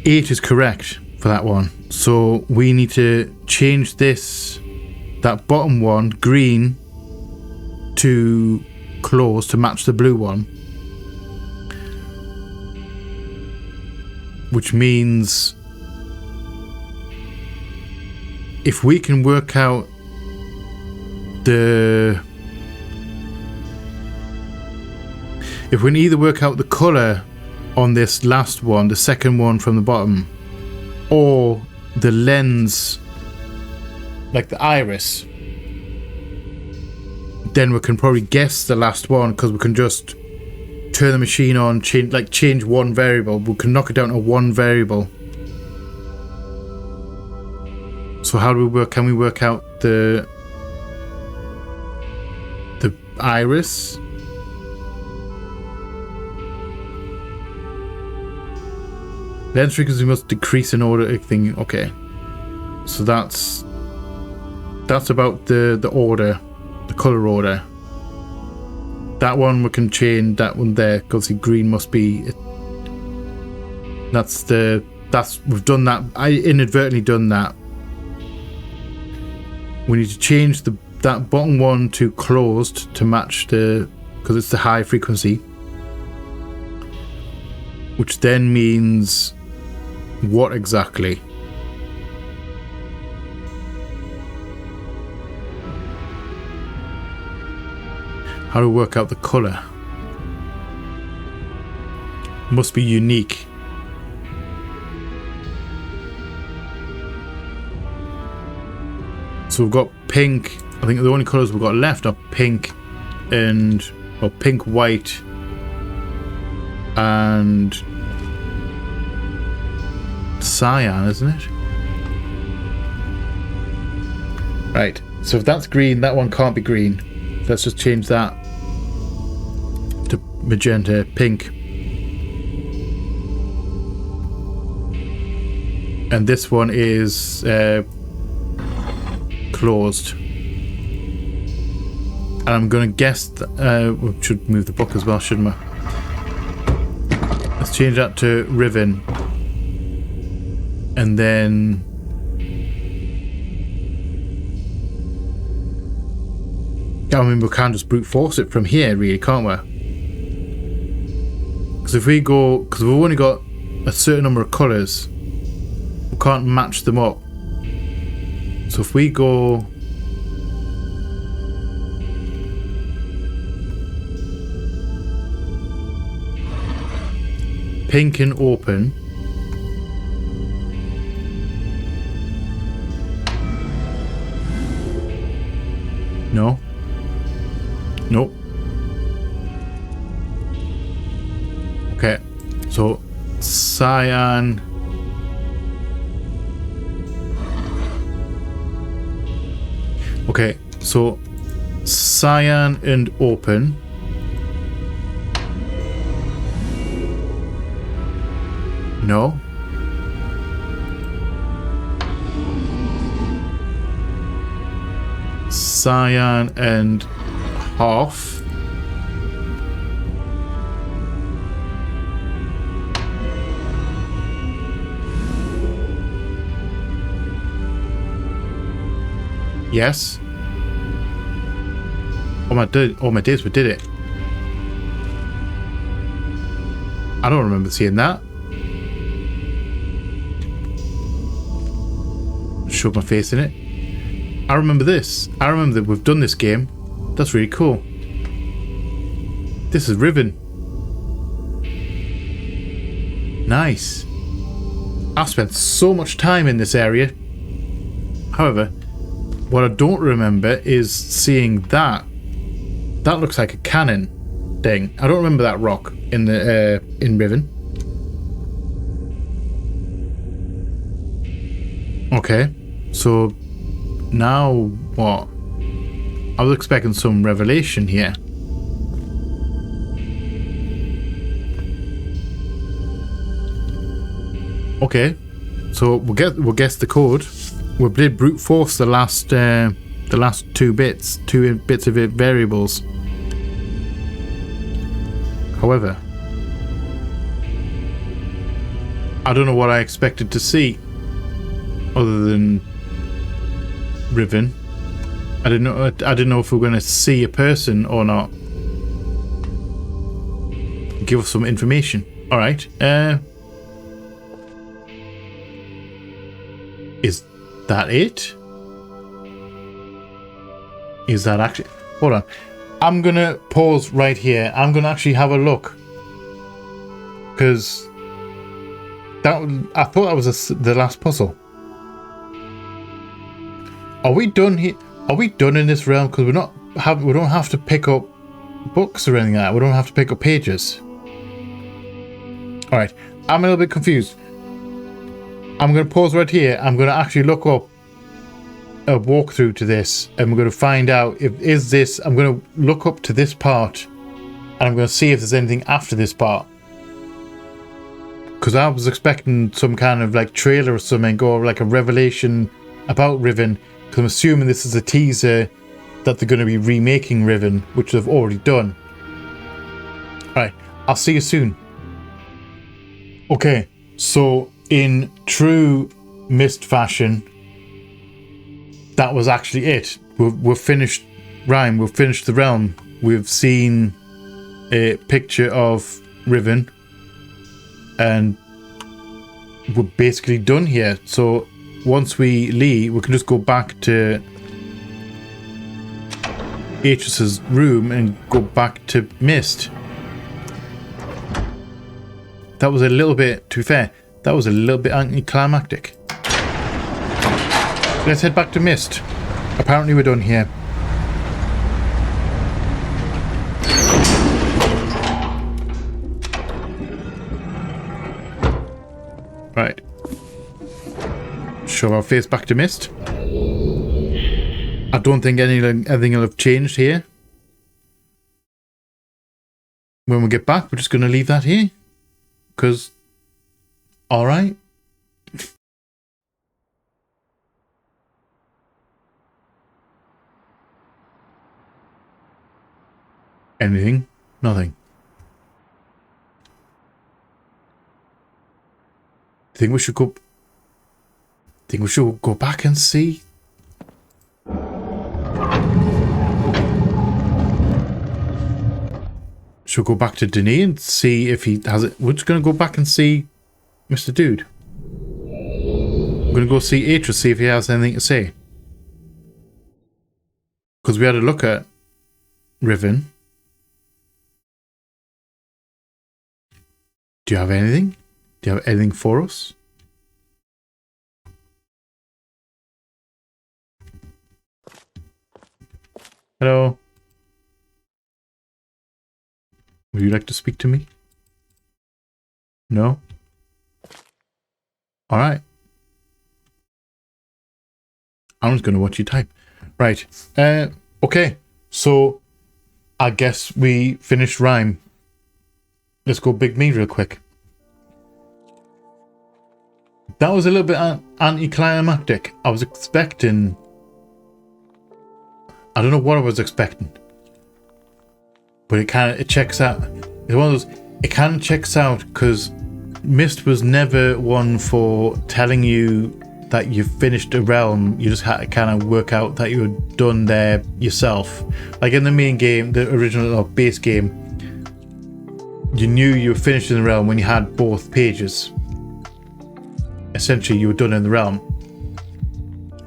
8 is correct for that one. So we need to change that bottom one, green, to close to match the blue one. Which means if we can work out if we can either work out the colour on this last one, the second one from the bottom, or the lens, like the iris, then we can probably guess the last one, because we can just turn the machine on, change one variable. We can knock it down to one variable. So how do we work? Can we work out the iris? Lens frequency must decrease in order thing. Okay, so that's about the order, the color order. That one we can change. That one there, because the green must be. We've done that. I inadvertently done that. We need to change that bottom one to closed to match because it's the high frequency, which then means what exactly? How to work out the color? Must be unique. So we've got pink. I think the only colors we've got left are pink pink, white, and cyan, isn't it? Right. So if that's green, that one can't be green. Let's just change that to magenta, pink. And this one is closed. And I'm going to guess we should move the book as well, shouldn't we? Let's change that to Riven. And then I mean, we can just brute force it from here, really, can't we? Because if we go, because we've only got a certain number of colours, we can't match them up. So if we go pink and open, no. Nope. Okay, so cyan. Okay, so cyan and open. No. Cyan and half. Yes. Oh my days, we did it. I don't remember seeing that. Showed my face in it. I remember this. I remember that we've done this game. That's really cool. This is Riven. Nice. I've spent so much time in this area. However, what I don't remember is seeing that. That looks like a cannon thing. I don't remember that rock in the in Riven. Okay, so now what? I was expecting some revelation here. Okay, so we'll guess the code. We did brute force the last two bits of variables. However, I don't know what I expected to see other than Riven. I didn't know if we were going to see a person or not. Give us some information. All right. Is that it? Is that actually... Hold on. I'm going to pause right here. I'm going to actually have a look. Because I thought that was the last puzzle. Are we done here? Are we done in this realm? Because we don't have to pick up books or anything like that. We don't have to pick up pages. All right. I'm a little bit confused. I'm going to pause right here. I'm going to actually look up a walkthrough to this, and we're going to find out if is this. I'm going to look up to this part, and I'm going to see if there's anything after this part. Because I was expecting some kind of like trailer or something, or like a revelation about Riven. Because I'm assuming this is a teaser that they're going to be remaking Riven, which they've already done. All right, I'll see you soon. Okay, so in true Myst fashion, that was actually it. We've finished Rime. We've finished the realm. We've seen a picture of Riven, and we're basically done here. So once we leave, we can just go back to Atris's room and go back to Myst. That was a little bit, to be fair, that was a little bit anticlimactic. Let's head back to Myst. Apparently we're done here. Right. Show our face back to Myst. I don't think anything will have changed here. When we get back, we're just going to leave that here. Because, alright. Anything? Nothing. Think we should go back and see? Should we go back to Denis and see if he has it? We're just going to go back and see Mr. Dude. I'm going to go see Atris, see if he has anything to say. Because we had a look at Riven. Do you have anything? Do you have anything for us? Hello. Would you like to speak to me? No? Alright. I'm just going to watch you type. Right. Okay. So, I guess we finished Rime. Let's go Big Me real quick. That was a little bit anticlimactic. I was expecting... I don't know what I was expecting. But it checks out. It's one of those, it kind of checks out because Myst was never one for telling you that you've finished a realm. You just had to kind of work out that you were done there yourself. Like in the main game, the original or base game, you knew you were finished in the realm when you had both pages. Essentially, you were done in the realm,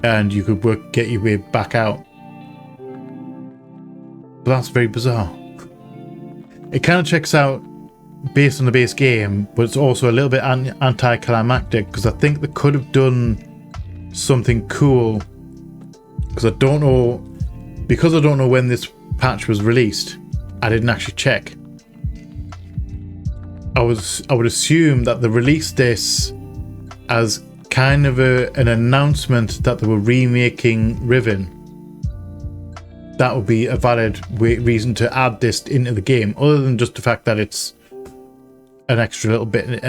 and you could get your way back out. But that's very bizarre. It kind of checks out based on the base game, but it's also a little bit anticlimactic because I think they could have done something cool. Because I don't know when this patch was released. I didn't actually check. I would assume that they released this as kind of an announcement that they were remaking Riven. That would be a valid reason to add this into the game, other than just the fact that it's an extra little bit,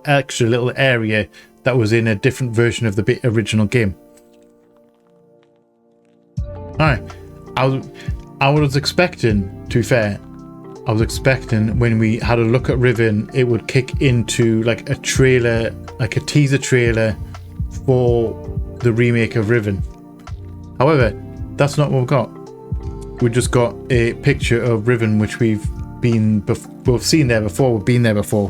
extra little area that was in a different version of the original game. All right, I was expecting, to be fair, I was expecting when we had a look at Riven, it would kick into like a trailer, like a teaser trailer for the remake of Riven. However, that's not what we've got. We just got a picture of Riven, which we've seen there before. We've been there before.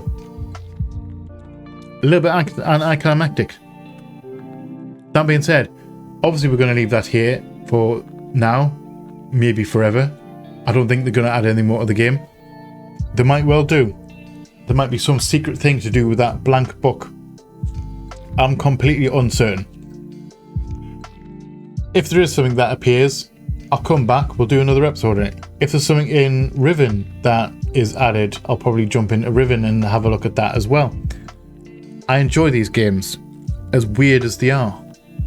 A little bit anticlimactic. That being said, obviously we're going to leave that here for now, maybe forever. I don't think they're going to add any more to the game. They might well do. There might be some secret thing to do with that blank book. I'm completely uncertain. If there is something that appears, I'll come back. We'll do another episode on it. If there's something in Riven that is added, I'll probably jump into Riven and have a look at that as well. I enjoy these games. As weird as they are,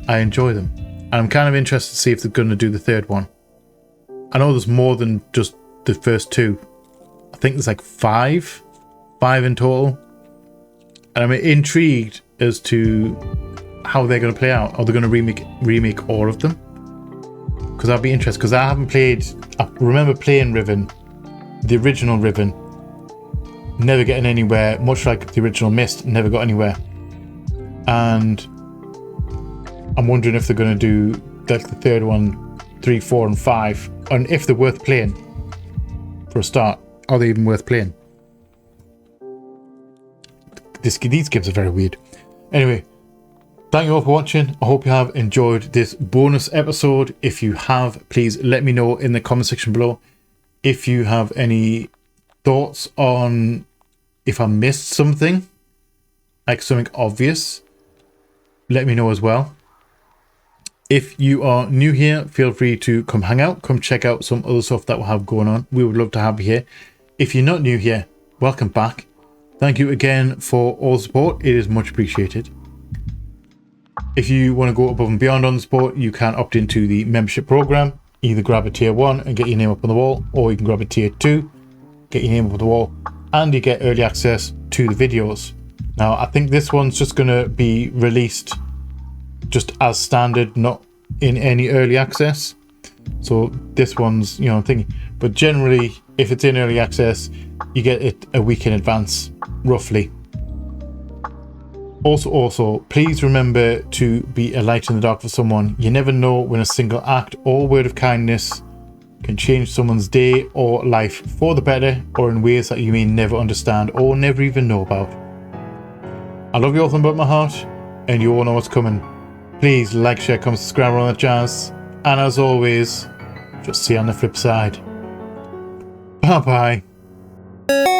I enjoy them. And I'm kind of interested to see if they're going to do the third one. I know there's more than just the first two. I think there's like five in total. And I'm intrigued as to how they're going to play out. Are they going to remake all of them? Because I'd be interested, because I haven't played... I remember playing Riven, the original Riven, never getting anywhere, much like the original Myst, never got anywhere. And I'm wondering if they're going to do like the third one, 3, 4 and 5, and if they're worth playing for a start. Are they even worth playing? These games are very weird. Anyway, thank you all for watching. I hope you have enjoyed this bonus episode. If you have, please let me know in the comment section below. If you have any thoughts on if I missed something, like something obvious, let me know as well. If you are new here, feel free to come hang out, come check out some other stuff that we'll have going on. We would love to have you here. If you're not new here, welcome back. Thank you again for all the support. It is much appreciated. If you want to go above and beyond on the support, you can opt into the membership program. Either grab a tier 1 and get your name up on the wall, or you can grab a tier 2, get your name up on the wall, and you get early access to the videos. Now, I think this one's just going to be released just as standard, not in any early access. So this one's, you know, thingy. But generally, if it's in early access, you get it a week in advance, roughly. Also, please remember to be a light in the dark for someone. You never know when a single act or word of kindness can change someone's day or life for the better, or in ways that you may never understand or never even know about. I love you all from the bottom of my heart, and you all know what's coming. Please like, share, comment, subscribe, all that jazz. And as always, just see you on the flip side. Bye bye.